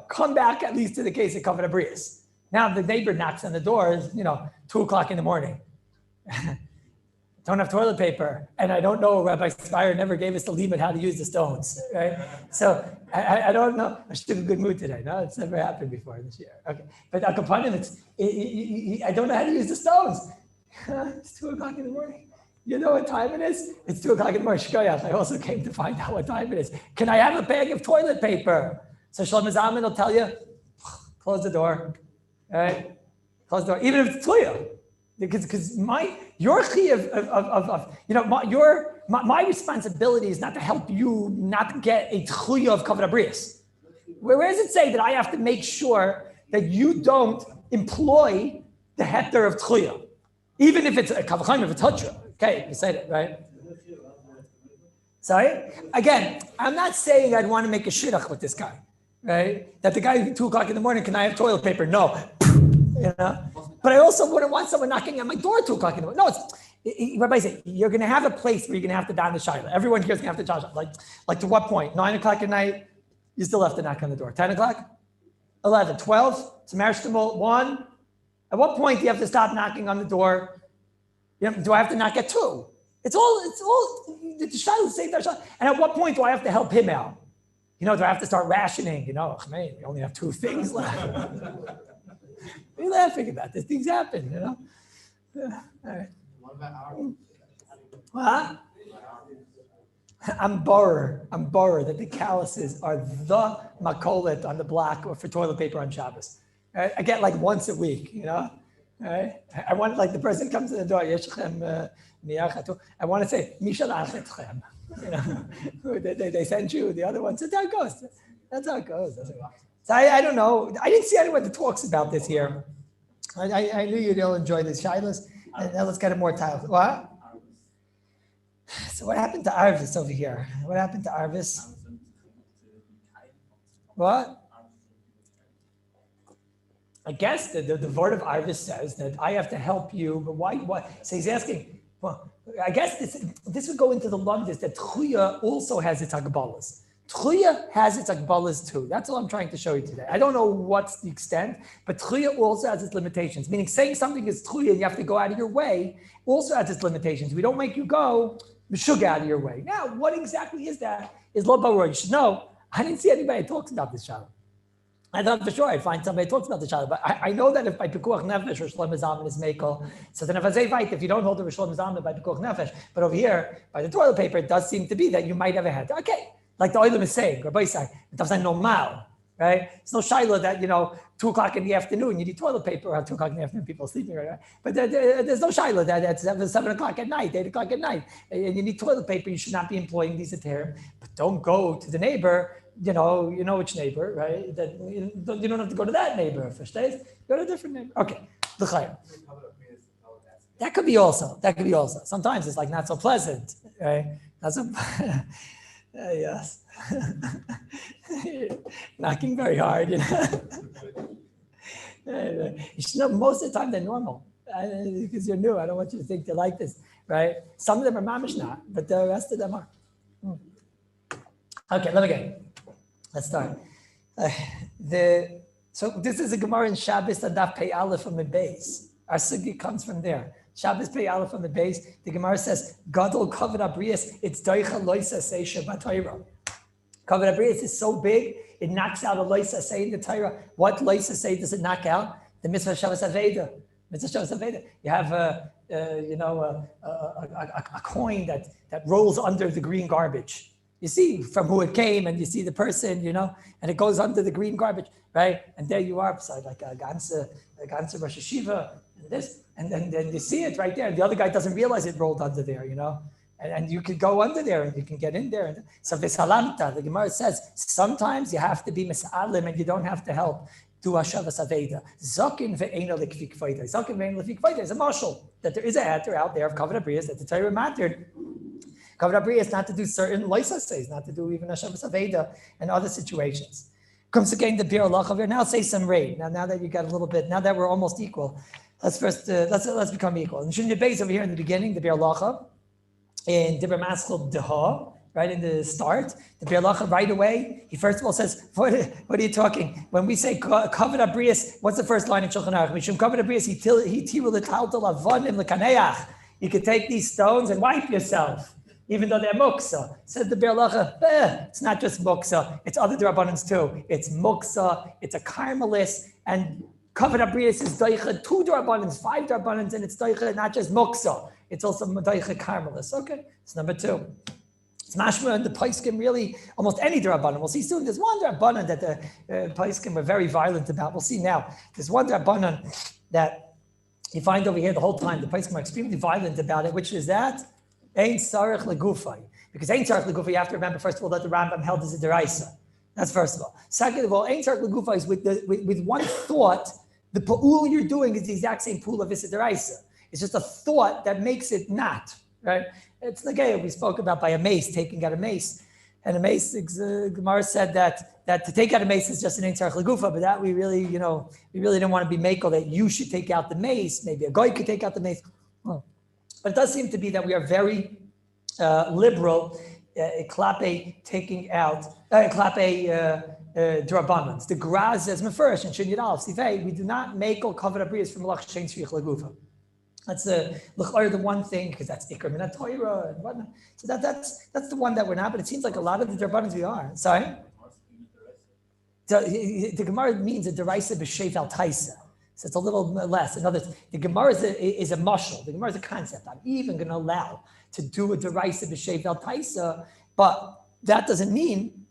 come back at least to the case of Kavod Abrius. Now the neighbor knocks on the door, 2:00 in the morning. Don't have toilet paper, and I don't know. Rabbi Spire never gave us the limit how to use the stones, right? So I don't know. I'm still in a good mood today. No, it's never happened before this year. Okay, but Akapanim, I don't know how to use the stones. It's 2:00 in the morning. You know what time it is? It's 2:00 in the morning. Shkoyach. I also came to find out what time it is. Can I have a bag of toilet paper? So Shlomo Zalman will tell you, close the door, all right? Close the door, even if it's Tluya. Because your chiyuv my responsibility is not to help you not get a chiyuv of kavod abrius. Where does it say that I have to make sure that you don't employ the heter of chiyuv, even if it's a kavachayim, if it's hutra? Okay, you said it right. Sorry. Again, I'm not saying I'd want to make a shidduch with this guy, right? That the guy at 2:00 in the morning, can I have toilet paper? No. But I also wouldn't want someone knocking at my door at 2:00 in the morning. No, Rabbi said, you're going to have a place where you're going to have to don the shayla. Everyone here is going to have to don. Like to what point? 9:00 at night, you still have to knock on the door. 10:00, 11, 12, it's a marriage tumult, 1. At what point do you have to stop knocking on the door? Do I have to knock at 2? It's all, the shayla is saved our shayla. And at what point do I have to help him out? Do I have to start rationing? Man, we only have 2 things left. We're laughing about this. Things happen, All right. What about ours? What? I'm borrower that the calluses are the makolet on the block for toilet paper on Shabbos. Right? I get like once a week, Right? I want like the person comes to the door, I want to say, Mishalachetchem. They send you, the other one. So that goes. That's how it goes. So I don't know. I didn't see anyone that talks about this here. I knew you'd all enjoy this shilas. And now let's get a more time. What? So what happened to Arvis over here? What happened to Arvis? What? I guess the word of Arvis says that I have to help you, but why? What? So he's asking, well, I guess this would go into the lumdis that Chuya also has its hagabalas. Tchuya has its akbalas too. That's all I'm trying to show you today. I don't know what's the extent, but Tchuya also has its limitations. Meaning saying something is Tchuya and you have to go out of your way also has its limitations. We don't make you go mishug out of your way. Now, what exactly is that? Is lo barur. You should know. I didn't see anybody that talks about this shalom. I thought for sure I'd find somebody that talks about the shalom, but I know that if by pikuach nefesh Rosh Hashanah is mekel, so then if you don't hold the Rosh Hashanah by pikuach nefesh, but over here by the toilet paper, it does seem to be that you might have a head. Okay. Like the oilam is saying, Rabbi say, it doesn't normal, right? It's no shiloh that, 2:00 in the afternoon, you need toilet paper around 2:00 in the afternoon, people are sleeping, right? But there's no shiloh that it's 7:00 at night, 8:00 at night, and you need toilet paper, you should not be employing these term. But don't go to the neighbor, you know which neighbor, right? That you don't have to go to that neighbor for stays, go to a different neighbor. Okay, the chayim. That could be also. Sometimes it's like not so pleasant, right? That's a yes. Knocking very hard, You should know most of the time they're normal because you're new. I don't want you to think they're like this, right? Some of them are mamish not, but the rest of them are. Okay, let's start. So this is a Gemara in Shabbos and Daf Pei Aleph from the base. Our sugi comes from there. Shabbos Pei Aleph from the base. The Gemara says, Gadol Kavod Abrius, it's Doicha Loisa Seisha B'Torah. Kavod Abrius is so big, it knocks out a Loisa Say in the Torah. What Loisa Say does it knock out? The Mitzvah Shavas Aveda. You have a coin that rolls under the green garbage. You see from who it came, and you see the person, and it goes under the green garbage, right? And there you are beside like a ganze Rosh Hashiva, and this, and then you see it right there. The other guy doesn't realize it rolled under there, and you can go under there and you can get in there. So V'salamta, the Gemara says, sometimes you have to be mis'alim and you don't have to help. Do Hashavas Aveda. Zakin ve'ena lekfik fayda. Zakin ve'ena lekfik fayda is a mashal that there is a heter out there of Kavod Abrius that the Torah mattered. Kavod Abrius not to do certain loisas says, not to do even Hashavas Aveda and other situations. Comes again the Bir Allah over. Now say some raid. Now that you got a little bit, now that we're almost equal, let's first let's become equal. And Shunya Beis over here in the beginning, the Bir Allah in Dibra Maschel Deha, right in the start, the Bir Allah right away, he first of all says, what are you talking? When we say Kavod Abrius, what's the first line in Shulchan Aruch? Mishum Kavod Abrius, he tiru l'taltal avonim l'kaneach. You could take these stones and wipe yourself, even though they're muksa. Says the Bir Allah, it's not just muksa, it's other drabbanans too. It's muksa, it's a karmelis, and Kavod Abrius is doicha 2 drabbanans, 5 drabbanans, and it's doicha not just muksa, it's also doicha karmelis. Okay, it's number 2. It's mashma and the paiskim really, almost any drabbanan. We'll see soon. There's one drabbanan that the paiskim were very violent about. We'll see now. There's one drabbanan that you find over here the whole time. The paiskim are extremely violent about it, which is that Ein Sarech Legufay. Because Ein Sarech Legufay, you have to remember, first of all, that the Rambam held as a deraisa. That's first of all. Second of all, Ein Sarech Legufay is with one thought, the pa'ul you're doing is the exact same pa'ul of Issa deraisa. It's just a thought that makes it not, right? It's like we spoke about by a mace, taking out a mace. And a mace, Gemara said that to take out a mace is just an ein tzarich legufa, but that we really didn't want to be makel that you should take out the mace. Maybe a guy could take out the mace. Well, but it does seem to be that we are very liberal, klape taking out, klape drabbanans. The Gra says mefurish and Shin Yud Aleph Sivei, we do not makel kavod abrius from malach shein tzarich legufa. That's the one thing, because that's Ikar Min HaTorah and whatnot. So that's the one that we're not, but it seems like a lot of the Drabbanans we are. Sorry? The Gemara means a deraisa b'sheif al taisa. So it's a little less. In other words, the Gemara is a mashal. The Gemara is a concept. I'm even going to allow to do a deraisa b'sheif al taisa, but that doesn't mean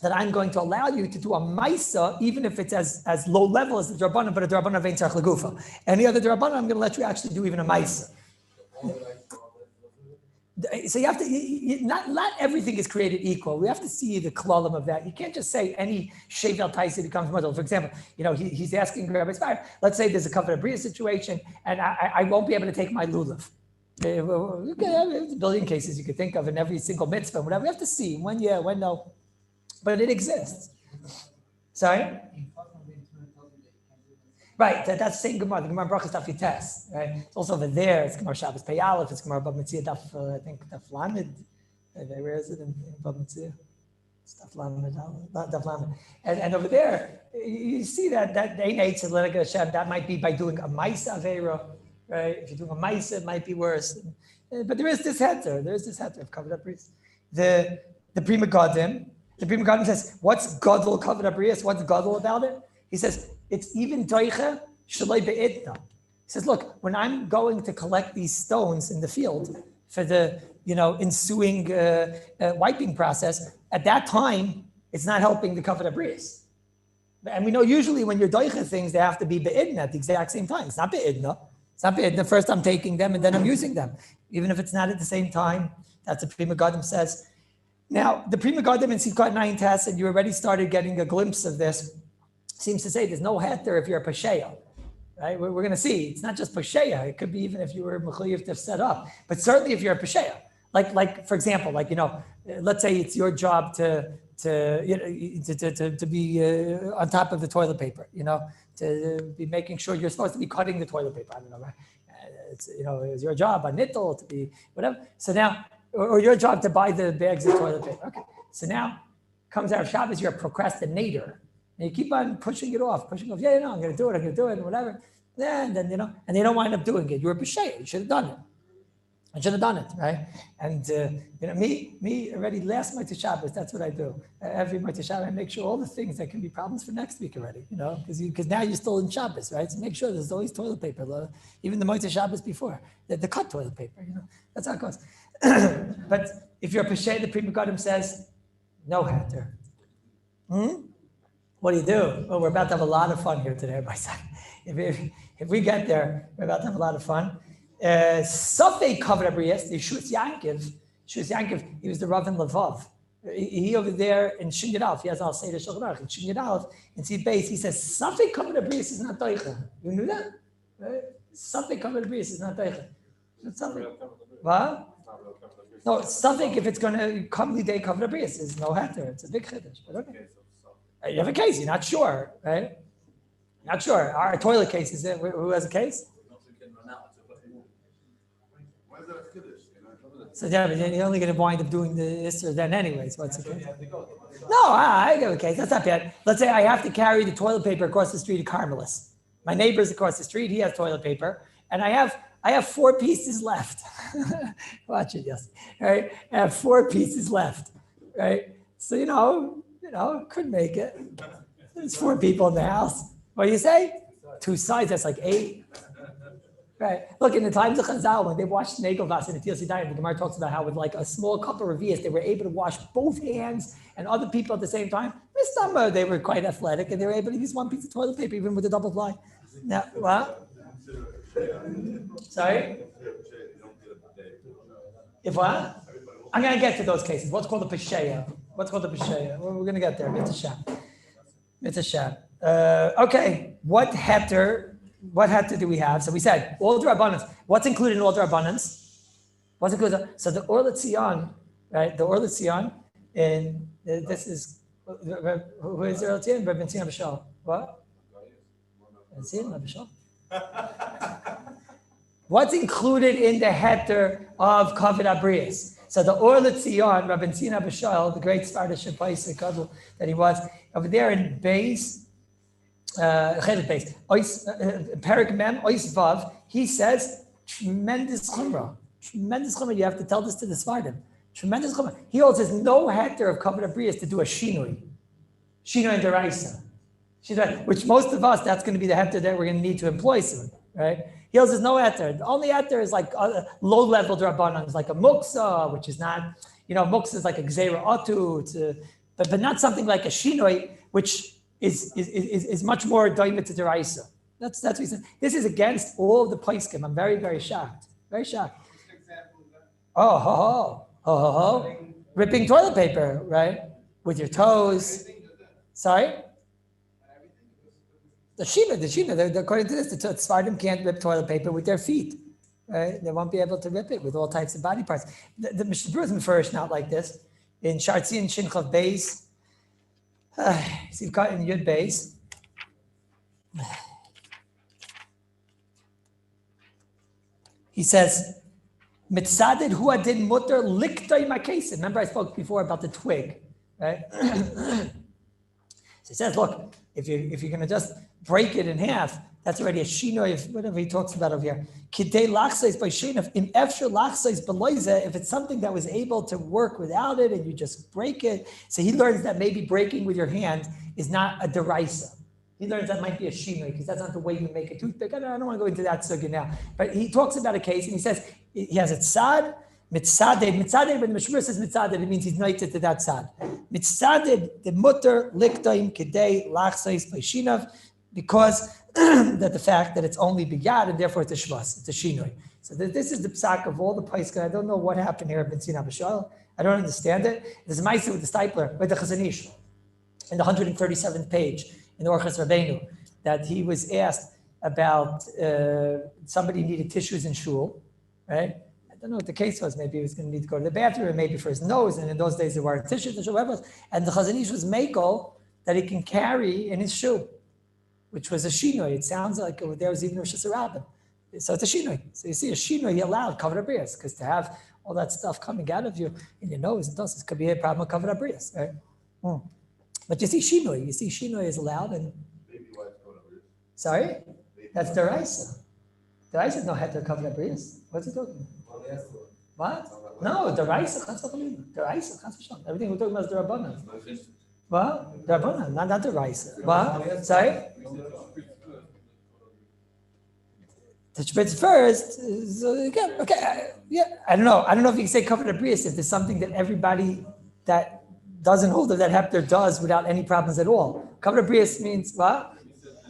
that I'm going to allow you to do a maisa, even if it's as low level as the drabbanan, but a drabbanan of ein tzarich legufa. Any other drabbanan, I'm going to let you actually do even a maisa. So you have to, not everything is created equal. We have to see the klalim of that. You can't just say any shevel taisa becomes model. For example, he's asking Rabbi Spire, let's say there's a Kavod Abrius situation, and I won't be able to take my lulav. You can have a billion cases you could think of in every single mitzvah, whatever. We have to see when yeah, when no. But it exists. Sorry? Right, that's the same Gemara. The Gemara Brachas Daf Yites, right? It's also over there. It's Gemara Shabbos Pei Aleph. It's Gemara Bab Metzia Daf, I think Daf Lamed. Where is it in Bab Metzia? Daf Lamed, Daf Lamed. And over there, you see that Ein Eitz L'Neged Hashem, that might be by doing a Maisa Aveira, right? If you're doing a Maisa, it might be worse. But there is this heter of covered up bris. The Pri Megadim says, what's Gadol covered up bris? What's Gadol about it? He says, it's even Toicha Shaloi Be'idna. He says, look, when I'm going to collect these stones in the field for the ensuing wiping process, at that time, it's not helping the covered bris. And we know usually when you're doicha things, they have to be be'idna at the exact same time. It's not be'idna. It's not be'idna. First I'm taking them and then I'm using them. Even if it's not at the same time, that's what Pri Megadim says. Now, the Pri Megadim in Sivkat 9 test, and you already started getting a glimpse of this, seems to say there's no heter if you're a pasheya. Right? We're going to see. It's not just pasheya. It could be even if you were mechuyev to set up. But certainly if you're a pasheya. Like for example, let's say it's your job to be on top of the toilet paper, to be making sure you're supposed to be cutting the toilet paper. I don't know, right? It's your job on nittel to be whatever. So now, or your job to buy the bags of toilet paper. Okay. So now comes out of Shabbos, you're a procrastinator. And you keep on pushing it off. Yeah, I'm going to do it, and whatever. Yeah, and then, and they don't wind up doing it. You were b'sheya. You should have done it. I should have done it, right? And, me already last Motzei Shabbos, that's what I do. Every Motzei Shabbos, I make sure all the things that can be problems for next week already, because now you're still in Shabbos, right? So make sure there's always toilet paper, even the Motzei Shabbos before, the cut toilet paper, that's how it goes. But if you're a Peshay, the Pri Megadim says, no heter. What do you do? Well, we're about to have a lot of fun here today, my son. If we get there, we're about to have a lot of fun. Safei covered abrias, the Shus Yankiv, he was the Rav in Lvov. He over there in Shin Yud Aleph, he has Al Seder Shulchan Aruch in Shin Yud Aleph, in Sid Beis, he says, Safei covered abrias is not doicha. You knew that? Right? Safei covered abrias is not doicha. What? No, Safek, if it's going to come the day covered abrias, is no heter. It's a big chiddush. But okay. You have a case, you're not sure, right? Not sure. Our toilet case, is it? Who has a case? So yeah, but you're only going to wind up doing this or then anyways. What's the case? No, I have a case. That's not bad. Let's say I have to carry the toilet paper across the street to Carmelis. My neighbor's across the street. He has toilet paper. And I have 4 pieces left. Watch it, yes. Right? I have 4 pieces left. Right? So, could make it. There's 4 people in the house. What do you say? 2 sides, that's like 8. Right. Look, in the times of Chazal, when they washed Negelvas in the Til Sidayim, the Gemara talks about how with like a small cup of revius, they were able to wash both hands and other people at the same time. Some they were quite athletic and they were able to use 1 piece of toilet paper even with a double ply. Now, what? Sorry? If what? I'm going to get to those cases. What's called a pesheya? We're going to get there. It's a sham. Okay. What heter do we have? So we said all the abundance. What's included in all the abundance? What's included? So the Or L'Tzion, right? The Or L'Tzion, and this is who is the Or L'Tzion? Rabbi Tzina B'Shal. What? What's included in the heter of Kavod Abrius? So the Or L'Tzion, Rabbi Tzina B'Shal, the great Svardish Paisa Gadol that he was over there in Beis. Perik Mem Ois Vav, he says tremendous chumrah. You have to tell this to the Svardim. Tremendous chumrah. He also says no heter of Kavod Abrius to do a shinui in deraisa, which most of us that's going to be the heter that we're going to need to employ soon, right? He also says no heter. The only heter is like low level drabanans, like a muksa, which is not, muksa is like a gzeira atu, but not something like a shinui, which is much more doimet to deraisa. That's what he said. This is against all the poskim. I'm very, very shocked. Very shocked. Ripping toilet paper, right? With your toes. Sorry? The Shiva, according to this, the Svardim can't rip toilet paper with their feet. Right? They won't be able to rip it with all types of body parts. The Mishnah Berurah is first not like this. In Shartzi and Shinchav Beis, so you've got in Yud Beis. He says, Mitzadid hu adin mutter liktoi makesim. Remember I spoke before about the twig, right? So he says, look, if you're going to just break it in half, that's already a shinoi of whatever he talks about over here. Kidei lachseis by shinoi, im efshar lachseis beloize, if it's something that was able to work without it and you just break it. So he learns that maybe breaking with your hand is not a deraisa. He learns that might be a shinoi because that's not the way you make a toothpick. I don't want to go into that sugya now. But he talks about a case and he says, he has it sad, mitzaded, when the Mishmur says mitzaded, it means he's united to that sad. Mitzaded, the mutter, liktaim, kidei, lachseis by shinav, because that the fact that it's only bigad and therefore it's a shvas, it's a shinoi. So this is the psak of all the paiskim. I don't know what happened here at Ben Sina B'Shal. I don't understand it. There's a ma'aseh with the stipler, with the Chazanish, in the 137th page in the Orchos Rabbeinu, that he was asked about somebody needed tissues in shul, right? I don't know what the case was. Maybe he was going to need to go to the bathroom, or maybe for his nose. And in those days there weren't tissues in shul, whatever. And the Chazanish was makel that he can carry in his shoe, which was a shinoi. It sounds like there was even a Rosh Hashanah. So it's a shinoi. So you see, a shinoi, he allowed covered abrias, because to have all that stuff coming out of you in your nose and dust, could be a problem with covered abrias, right? But you see shinoi. You see shinoi is allowed. And sorry? That's deraisa. Deraisa is no heter covered abrias. What's it talking about? What? No, deraisa, chas v'chalila. Deraisa, chas v'shalom. Everything we're talking about is derabanan. What? Derabanan, not deraisa. What? Sorry? To spritz first, again, okay, yeah, I don't know. I don't know if you can say covered abrius if there's something that everybody that doesn't hold of that hepter does without any problems at all. Covered abrius means what?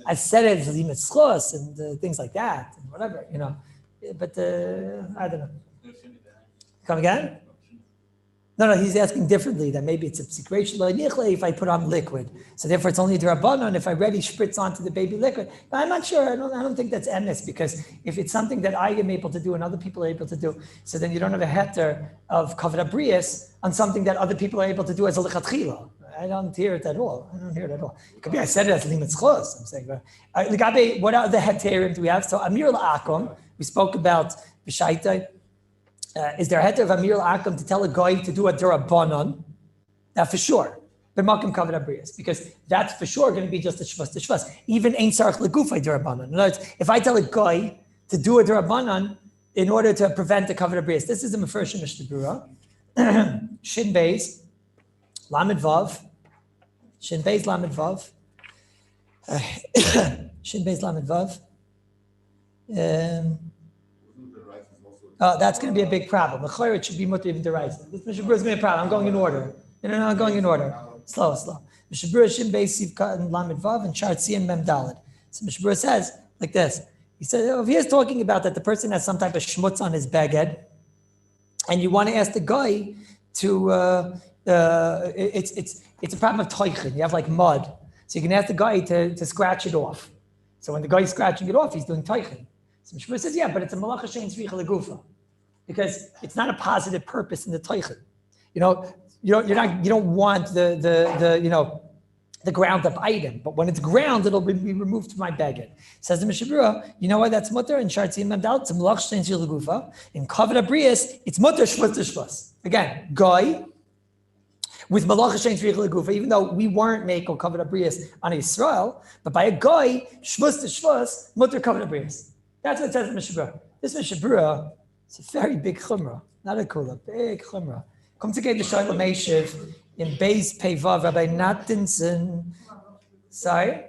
I said it, limit and things like that, and whatever, you know. But I don't know. Come again? No, he's asking differently, that maybe it's a secretion if I put on liquid. So therefore it's only drabanan if I ready spritz onto the baby liquid. But I'm not sure, I don't think that's emes, because if it's something that I am able to do and other people are able to do, so then you don't have a heter of kavod abrius on something that other people are able to do as a lichatchila. I don't hear it at all. It could be I said it as limit schos. I'm saying, Gabe, what are the heterim do we have? So Amir La'akom, we spoke about B'shaita. Is there a heter of Amir La'akom to tell a guy to do a durabanan? Now for sure. But Makim Kavod Abrius, because that's for sure going to be just a shvas. Even Ein Sarach Legufay durabanan. In other words, if I tell a guy to do a durabanan in order to prevent the Kavod Abrius, this is the Mefershim Mishnah Berurah. Shin Beis. Lamed Vav, Shin Beis Lamed Vav, Shin Beis Lamed Vav. That's going to be a big problem. The Chayr should be mutter even deraisa. This Mishnah Berurah is going to be a problem. I'm going in order. No, I'm going in order. Slow. Mishnah Berurah Shin Beis Sivka and Lamed Vav and Chart Tzion Mem Daled. So Mishnah Berurah says like this. He says, if he is talking about that the person has some type of schmutz on his baghead, and you want to ask the guy to. It's a problem of toichin. You have like mud, so you can ask the guy to scratch it off. So when the guy's scratching it off, he's doing toichin. So Mishmur says, yeah, but it's a malacha shein tzricha legufa, because it's not a positive purpose in the toichin. You don't want the ground up item, but when it's ground, it'll be removed from my baggage. Says the Mishnah Berurah, you know why that's mutter? In Shartzim Mandal, it's a malacha shein tzricha legufa. In Kavod Abrius, it's mutter shvus. Again, guy. With malacha shein tzricha legufa, even though we weren't making kavod abrius on Yisrael, but by a guy, shvus to shvus, mutter kavod abrius. That's what it says in Mishnah Berurah. This Mishnah Berurah, it's a very big chumrah, not a kula, big chumrah. Come to get the Shalom Meishiv in Beis Peivav, Rabbi Nathanson. Sorry?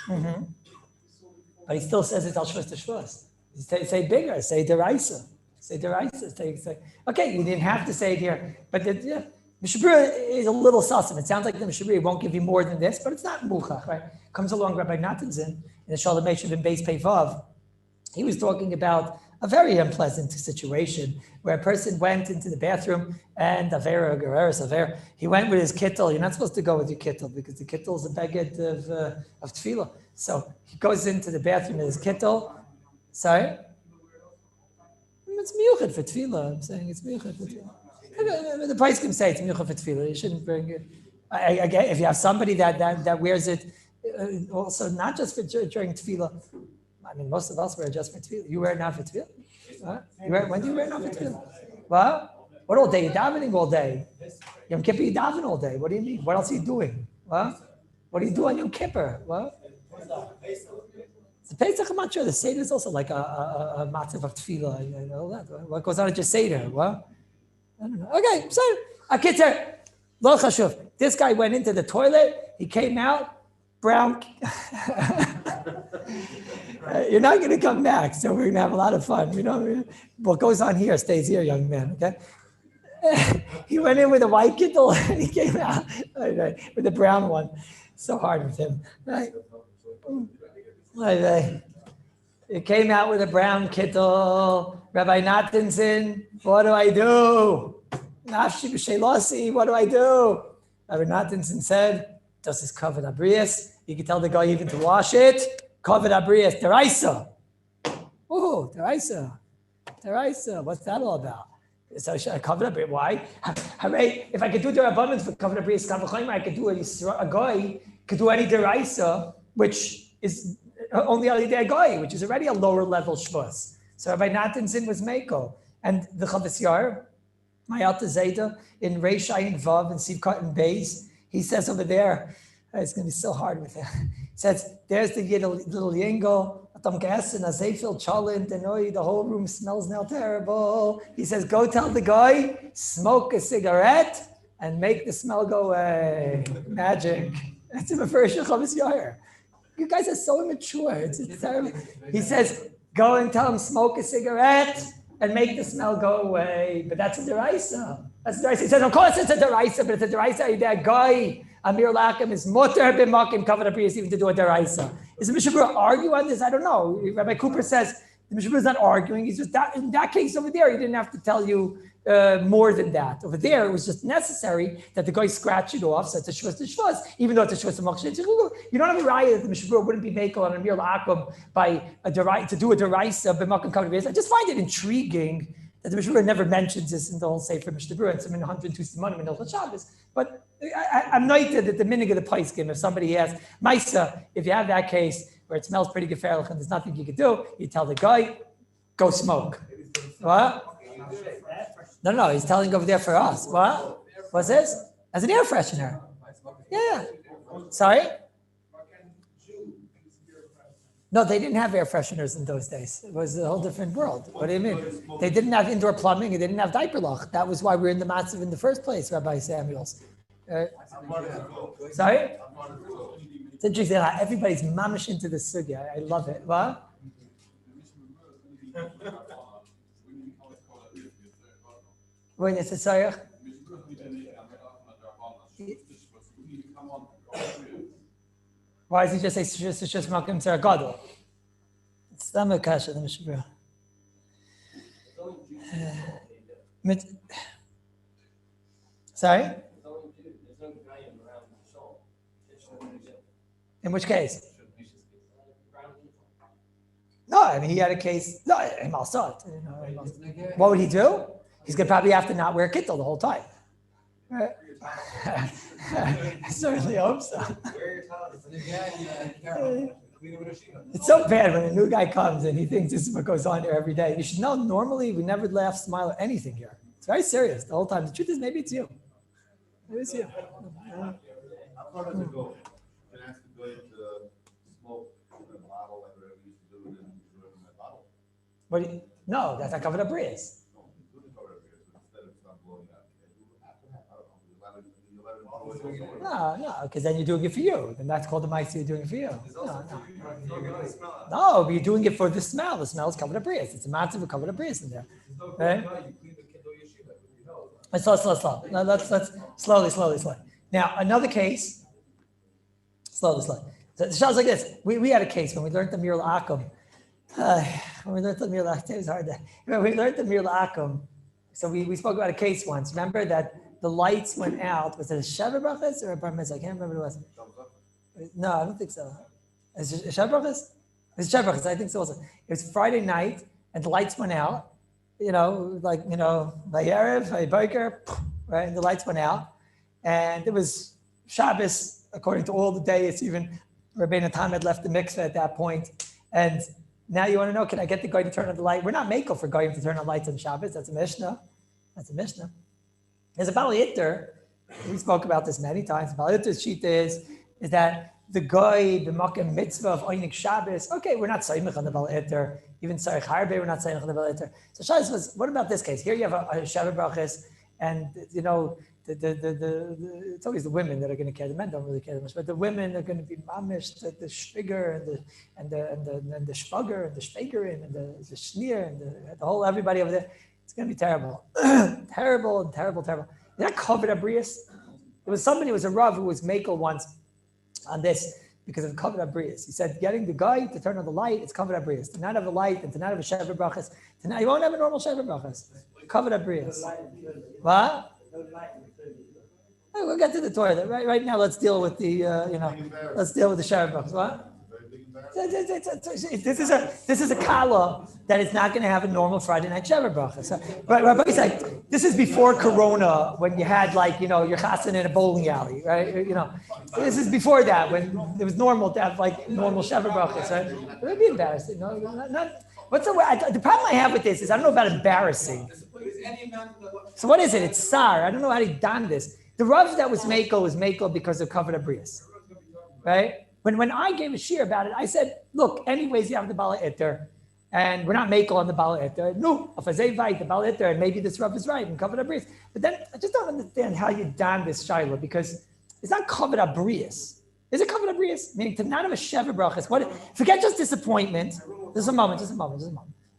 But he still says it's al shvus to shvus. Say bigger, say deraisa. Say deraisa. Say. Okay, you didn't have to say it here, but Mishnah Berurah is a little sussum. It sounds like the Mishnah Berurah won't give you more than this, but it's not muchach, right? Comes along Rabbi Nathanson in the Shalom Meishiv in Beis Peivav. He was talking about a very unpleasant situation where a person went into the bathroom and he went with his kittel. You're not supposed to go with your kittel because the kittel is a baguette of tefillah. So he goes into the bathroom with his kittel. Sorry? It's miyuchet for tefillah. I'm saying it's miyuchet for tefillah. The price can say it's miyuchet for tefillah. You shouldn't bring it. Again, if you have somebody that wears it, also not just for during tefillah. I mean, most of us wear it just for tefillah. You wear it not for tefillah? When do you wear it not for tefillah? What all day? You're davening all day. Yom Kippur, you daven all day. What do you mean? What else are you doing? What? What do you do on Yom Kippur? What? The Pesach, I'm not sure. The Seder is also like a matzav of tefillah and all that. What goes on at your Seder? What? I don't know. Okay, so a kitzer, lo chashuv. This guy went into the toilet. He came out, brown. You're not going to come back, so we're going to have a lot of fun. What goes on here stays here, young man. Okay. He went in with a white kittel and he came out with a brown one. So hard with him. Right. He came out with a brown kittel. Rabbi Nathanson, what do I do? Nafshi b'shelasi, what do I do? Rabbi Nathanson said, does this covered abrius? You can tell the guy even to wash it. Covered abrius, deraisa. Oh, deraisa. Deraisa, what's that all about? So I covered abrius. Why? If I could do the abundance for covered abrius, I could do a guy could do any deraisa, which is only a guy, which is already a lower level shvus. So Rabbi Nathanson was Mako. And the Chavos Yair, Mayalta Zeta, in Reish Ayin Vav and Sivkot and Beis, he says over there, it's going to be so hard with him. He says, there's the little yingo, Atam Gas and Azefil Chalint, and the whole room smells now terrible. He says, go tell the guy, smoke a cigarette and make the smell go away. Magic. That's in the first Chavos Yair. You guys are so immature. It's terrible. He says, go and tell him smoke a cigarette and make the smell go away. But that's a deraisa. That's a deraisa. He says, of course it's a deraisa, but it's a deraisa. That guy, Amir Lakim, is mutter b'makim covered up even to do a deraisa. Is the Mishabura argue on this? I don't know. Rabbi Cooper says the Mishabura is not arguing. He's just that in that case over there, he didn't have to tell you more than that. Over there, it was just necessary that the guy scratch it off, so it's a shvus to shvus, even though it's a shvus to moksheh. You don't have a raya that the Mishabura wouldn't be making on a Amir Lakim by to do a deraisa b'makim covered up. I just find it intriguing that the Mishabura never mentions this in the whole Sefer Mishabura. It's in 102 Simanim in Hilchot Shabbos. But I'm noted that the minig of the paiskim, if somebody asks, Maisa, if you have that case where it smells pretty gefährlich and there's nothing you can do, you tell the guy, go smoke. What? No, he's telling over there for us. What? What's this? As an air freshener. Yeah. Sorry? No, they didn't have air fresheners in those days. It was a whole different world. What do you mean? They didn't have indoor plumbing. They didn't have diaper lock. That was why we were in the matzav in the first place, Rabbi Samuels. Sorry? It's interesting. Everybody's mamish into the sugya. I love it. What? When it's a sayach? Why does he just say it's just Malkim Tzara Gadol? It's the Kasha, the Mishabura. Sorry? In which case? No, I mean, he had a case. No, Himal saw it. What would he do? He's going to probably have to not wear kittel the whole time. Right? I certainly hope so. It's so bad when a new guy comes and he thinks this is what goes on here every day. You should know, normally we never laugh, smile, or anything here. It's very serious the whole time. The truth is, maybe it's you. Maybe it's you. What do you, no, that's not covered up breeze. No, because then you're doing it for you. Then that's called the mice you're doing it for you. No, but you're doing it for the smell. The smell is covered up breeze. It's a massive covered up breeze in there. Right? Let's slow. No, let's slowly. Now, another case. Slowly. So it sounds like this. We had a case when we learned the Mir La'akum. When we learned the Mir La'akum, it was hard. When we learned the Mir La'akum, so we spoke about a case once. Remember that the lights went out. Was it a Sheva Brachas or a Bar Mitzvah? I can't remember what it was. No, I don't think so. Is it Sheva Brachas? It's Sheva Brachas. I think so also. It was Friday night and the lights went out. Vayerev, Vayboker, right? And the lights went out. And it was Shabbos, according to all the days, even Rabbeinu Tam had left the mikveh at that point. And now you want to know, can I get the guy to turn on the light? We're not makel for guy to turn on lights on Shabbos. That's a Mishnah. There's a Bali Yitter We spoke about this many times. Balita's shita is that the guy, the makom mitzvah of Einik Shabbos, okay, we're not saimich on the Baliter, even Sarich Harbe, we're not saimich on the Baliter. So Shabbos was, what about this case? Here you have a Shabbat brachas, and it's always the women that are going to care. The men don't really care that much, but the women are going to be mamish, the shviger and the shvager and the shvagerin and the schneer and the whole everybody over there. It's going to be terrible, terrible. Is that covered abrius? There was somebody, it was a Rav who was makel once on this because of covered abrius. He said, getting the guy to turn on the light, it's covered abrius. To not have a light and to not have a shever brachas, you won't have a normal shever brachas. Covered abrius. What? We'll get to the Torah. Right now, let's deal with the let's deal with the shever brachas. What? This is a kala that is not going to have a normal Friday night shever bracha. So, Rabbi said this is before Corona, when you had your chasen in a bowling alley, right? This is before that, when it was normal to have normal shever brachas. Right? It would be embarrassing. What's the problem I have with this is I don't know about embarrassing. So what is it? It's sar. I don't know how to done this. The Rav that was makel because of covered abrius, right? When I gave a shiur about it, I said, look, anyways, you have the Bala Eter, and we're not makel on the Bala Eter. No, if I say right, the Bala Eter, and maybe this Rav is right, and covered abrius. But then I just don't understand how you don this shaila, because it's not covered abrius. Is it covered abrius? Meaning to not have a shever brachas. Forget just disappointment. Just a moment.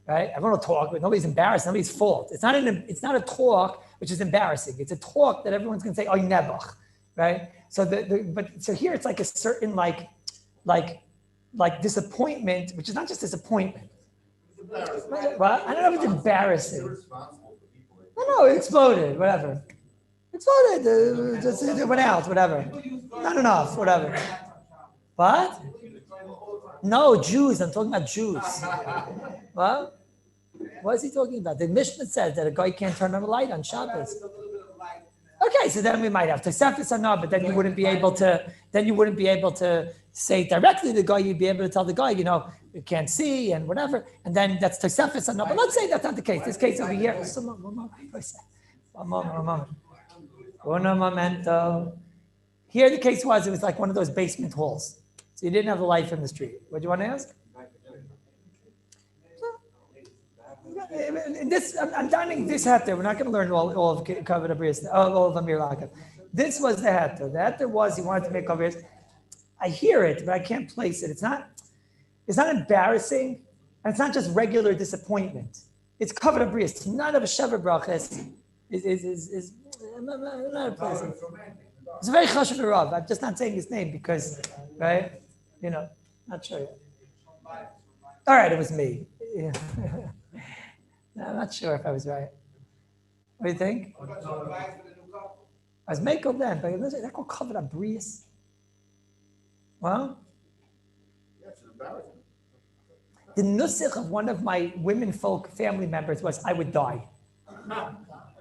Right? Everyone will talk, but nobody's embarrassed. Nobody's fault. It's not a talk which is embarrassing. It's a talk that everyone's going to say, "Oy nebach," right? So so here it's like a certain like disappointment, which is not just disappointment. Well, I don't know if it's embarrassing. No, it exploded. Whatever. Exploded. Just it went out. Whatever. Not enough. Whatever. What? No, Jews. I'm talking about Jews. What? What is he talking about? The Mishnah says that a guy can't turn on a light on Shabbos. Okay, so then we might have to Tosefos or not, but then you wouldn't be able to. Then you wouldn't be able to say directly to the guy. You'd be able to tell the guy, you can't see and whatever, and then that's Tosefos or not. But let's say that's not the case. This case over here. One momento. Here the case was, it was like one of those basement halls, so you didn't have the light from the street. What do you want to ask? I'm dining this heter. We're not going to learn all of Kavod Abrius, all of Amir Lakav. This was the heter. The heter was he wanted to make Kavod. I hear it, but I can't place it. It's not embarrassing, and it's not just regular disappointment. It's Kavod Abrius. None of a shever brachas is not a pleasant. It's a very chashuv Rav. I'm just not saying his name because, right? Not sure yet. All right, it was me. Yeah. No, I'm not sure if I was right. What do you think? I was makel then, but they're called Kavod Abrius. Well, the nusach of one of my women folk family members was, I would die.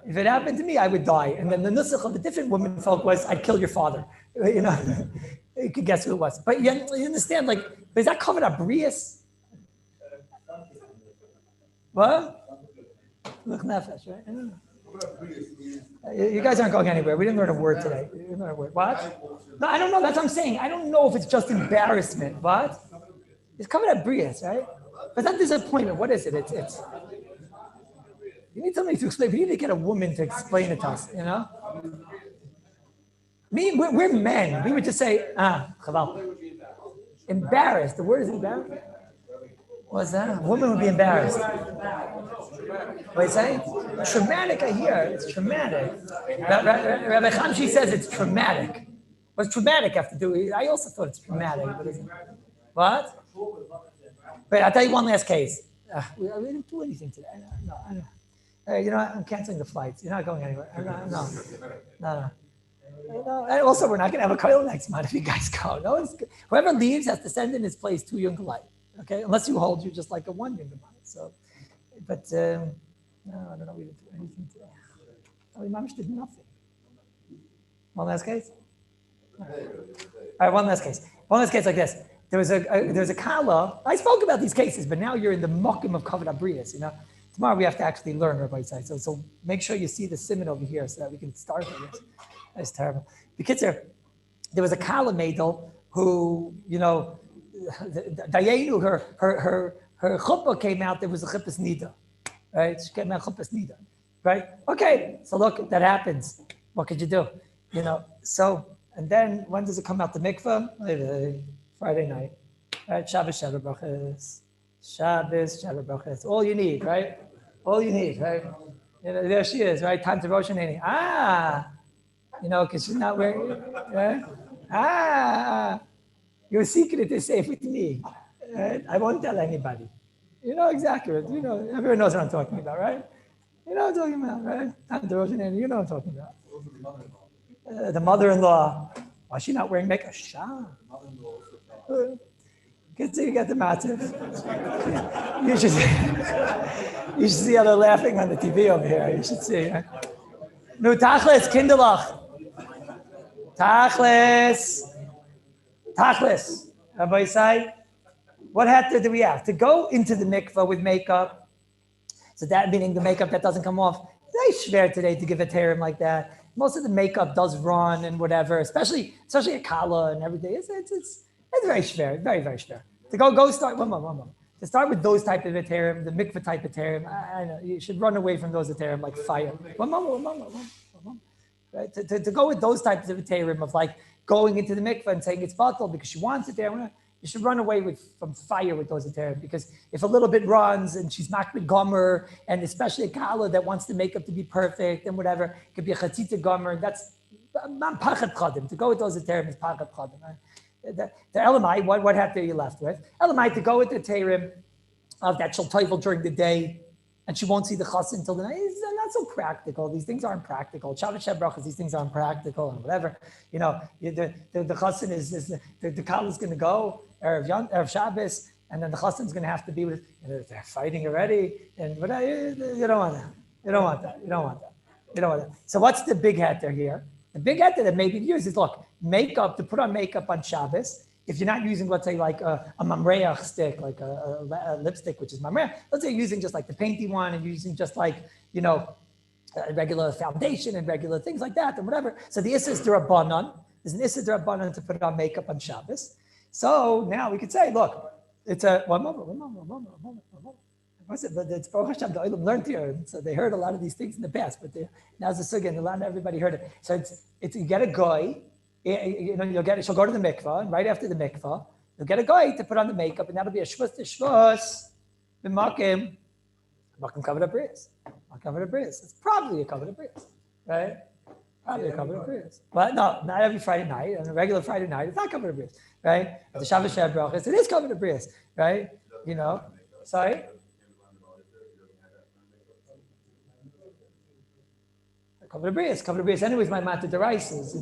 If it happened to me, I would die. And then the nusach of the different women folk was, I'd kill your father. You could guess who it was. But you understand, but is that Kavod Abrius? What? Look nefesh, right? I don't know. You guys aren't going anywhere. We didn't learn a word today. We didn't learn a word. What? No, I don't know. That's what I'm saying. I don't know if it's just embarrassment. What? It's Kavod Abrius, right? But that disappointment. What is it? It's. You need somebody to explain. We need to get a woman to explain it to us. We're men. We would just say, chaval. Embarrassed. The word is embarrassed. What's that? A woman would be embarrassed. What are you saying? Traumatic, I hear. It's traumatic. Rabbi Chamshi says it's traumatic. What's traumatic have to do? I also thought it's traumatic. But what? Wait, I'll tell you one last case. We didn't do anything today. No, I don't. I'm canceling the flights. You're not going anywhere. No. And also, we're not going to have a koil next month if you guys go. Whoever leaves has to send in his place 2 young light. Okay, unless you hold you just like a 1 young light. So, but no, I don't know. We didn't do anything today. Imam did nothing. One last case. All right, one last case. One last case like this. There was a kala. I spoke about these cases, but now you're in the mokum of Kavod Abrius. Tomorrow we have to actually learn Rabbi Isai. So make sure you see the simon over here so that we can start with this. That's terrible. Because there was a Kala Maidel who, Dayenu, her chuppah came out, there was a chuppah's nida, right? She came out chuppah's nida, right? Okay, so look, that happens. What could you do? And then when does it come out the mikveh? Friday night, right? Shabbos, Shabbat brachas. Shabbos, Shabbat brachas. All you need, right? All you need, right? There she is, right? Time to Rosh Hashanah. Because she's not wearing it, right? Your secret is safe with me. Right? I won't tell anybody. You know exactly. Everyone knows what I'm talking about, right? You know what I'm talking about, right? Time to Rosh Hashanah. You know what I'm talking about. The mother-in-law. Why is she not wearing makeup? Shah. Good see you got the matzah. You should see how they're laughing on the TV over here. You should see. Right? No, tachlis, kinderlach. Tachlis. Rabbi say, what heter do we have? To go into the mikveh with makeup, so that meaning the makeup that doesn't come off, it's very schwer today to give a terim like that. Most of the makeup does run and whatever, especially a kala and everything. It's very schwer, very, very schwer. To go start, one more. To start with those type of terim, the mikveh type of terim, I know, you should run away from those terim like fire. One more. Right? To go with those types of terim of like going into the mikveh and saying it's batal because she wants it there, you should run away from fire with those terim, because if a little bit runs and she's makbid gomer, and especially a kala that wants the makeup to be perfect and whatever, it could be a chatzita gomer, that's pachat chadim. To go with those terim is pachat chadim. Right? The elamai, what heter are you left with? Elamai, to go with the terim of that she'll toivel during the day, and she won't see the chassan until the night. It's not so practical. These things aren't practical. Shabbos brachas, these things aren't practical and whatever. The chassan is the kala is going to go Erev Shabbos, and then the chassan is going to have to be with. They're fighting already, and but you don't want that. You don't want that. So what's the big heter here? The big heter that may be used is look, to put on makeup on Shabbos. If you're not using, let's say, like a mamreach stick, like a lipstick, which is mamreach, let's say you're using just like the painty one and you're using just like, regular foundation and regular things like that and whatever. So the issa is d'rabbanan. There's an issa d'rabbanan to put on makeup on Shabbos. So now we could say, look, it's a, one moment. But it's Baruch Hashem, the Olam learned here. So they heard a lot of these things in the past, but now's the sugya, and not everybody heard it. So it's you get a guy. She'll go to the mikvah, and right after the mikvah, you'll get a guy to put on the makeup, and that'll be a shvus b'makim covered up bris. It's probably a covered up bris, right? Probably a covered up bris. But no, not every Friday night. On a regular Friday night, it's not covered up bris, right? The Shabbos Shabbat brachas, it is covered up bris, right? Sorry. Covered up bris. Anyways, my matter derises,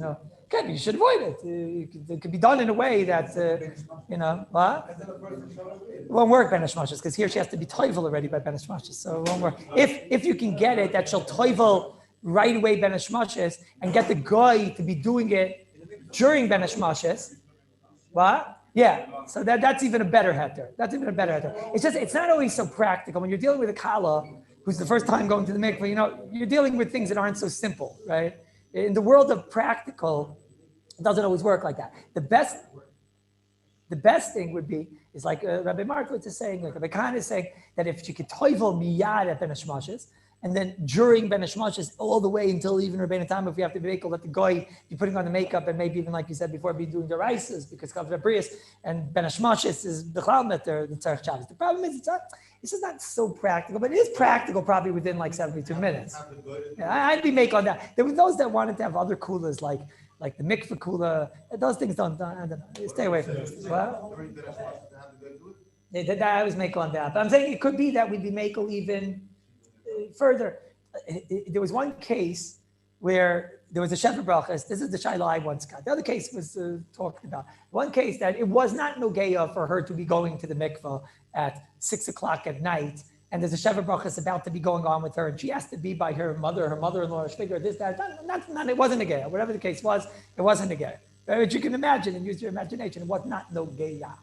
Okay, you should avoid it. It could be done in a way that, what? It won't work, Ben Hashmashas, because here she has to be toivel already by Ben Hashmashas, so it won't work. If you can get it, that she'll toivel right away Ben Hashmashas, and get the guy to be doing it during Ben Hashmashas, what? Yeah, so that's even a better heter. It's not always so practical. When you're dealing with a kala, who's the first time going to the mikveh, you're dealing with things that aren't so simple, right? In the world of practical, it doesn't always work like that. The best thing would be, is like Rabbi Markowitz is saying, like Rabbi Khan is saying, that if she could toivel miyad at Ben Hashmashas, and then during Ben Hashmashas, all the way until even Rabbeinu Tam, if we have to make let the guy be putting on the makeup, and maybe even like you said before, be doing the rices, because Kavod Abrius and Ben Hashmashas is the Chalal Meter, the Tzarech Shabbos. The problem is, this is not so practical, but it is practical probably within like 72 minutes. Yeah, I'd be make on that. There were those that wanted to have other coolers, like the mikveh cooler. Those things I don't know. Stay away from this. Well, I was make on that. But I'm saying it could be that we'd be makel even further. There was one case where there was a shepherd brachas. This is the shaila I once got. The other case was talked about. One case that it was not nogeya for her to be going to the mikveh at 6:00 at night, and there's a shepherd brachas about to be going on with her, and she has to be by her mother-in-law, her figure, this, that. It wasn't nogeya. Whatever the case was, it wasn't nogeya. But you can imagine and use your imagination. It was not nogeya,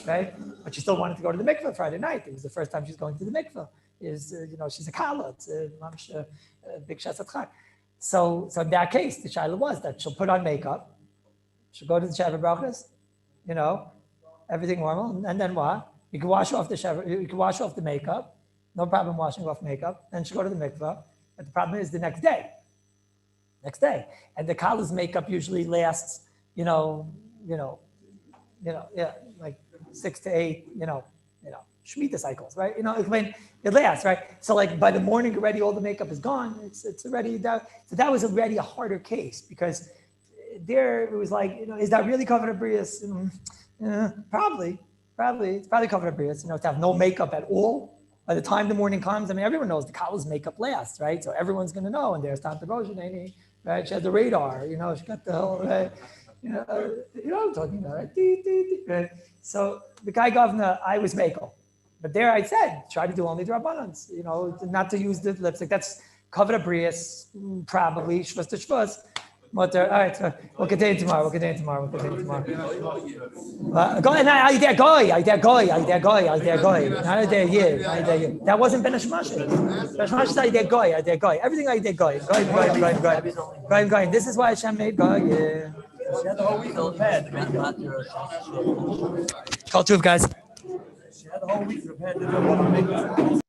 right? But she still wanted to go to the mikveh Friday night. It was the first time she's going to the mikveh. She's a kala. It's a big shasat chak. So in that case, the shaila was that she'll put on makeup, she'll go to the Shabbat brachas, everything normal, and then what? You can wash off the Shabbat, you can wash off the makeup, no problem washing off makeup, then she'll go to the mikvah, but the problem is the next day. And the Kallus makeup usually lasts, like 6 to 8, Shemitah cycles, right? It lasts, right? So like by the morning already, all the makeup is gone. It's already that. So that was already a harder case because there it was like, is that really covered abrius? Probably. It's probably covered abrius, to have no makeup at all. By the time the morning comes, everyone knows the Kallus makeup lasts, right? So everyone's going to know. And there's Tante Roshani, right? She had the radar, she got the whole, right? You know what I'm talking about, right? So the guy governor, I was Mako. But there I said, try to do only the Rabbanans, not to use the lipstick. That's covered abrius, probably, shvus to shvus. All right, so we'll continue tomorrow. Go ahead, I dare goy. That wasn't Ben Hashmash. Ben Hashmash said I dare goy. Everything I dare goy. Goy. This is why Hashem made goy. Yeah. Call two guys. She had the whole week prepared to do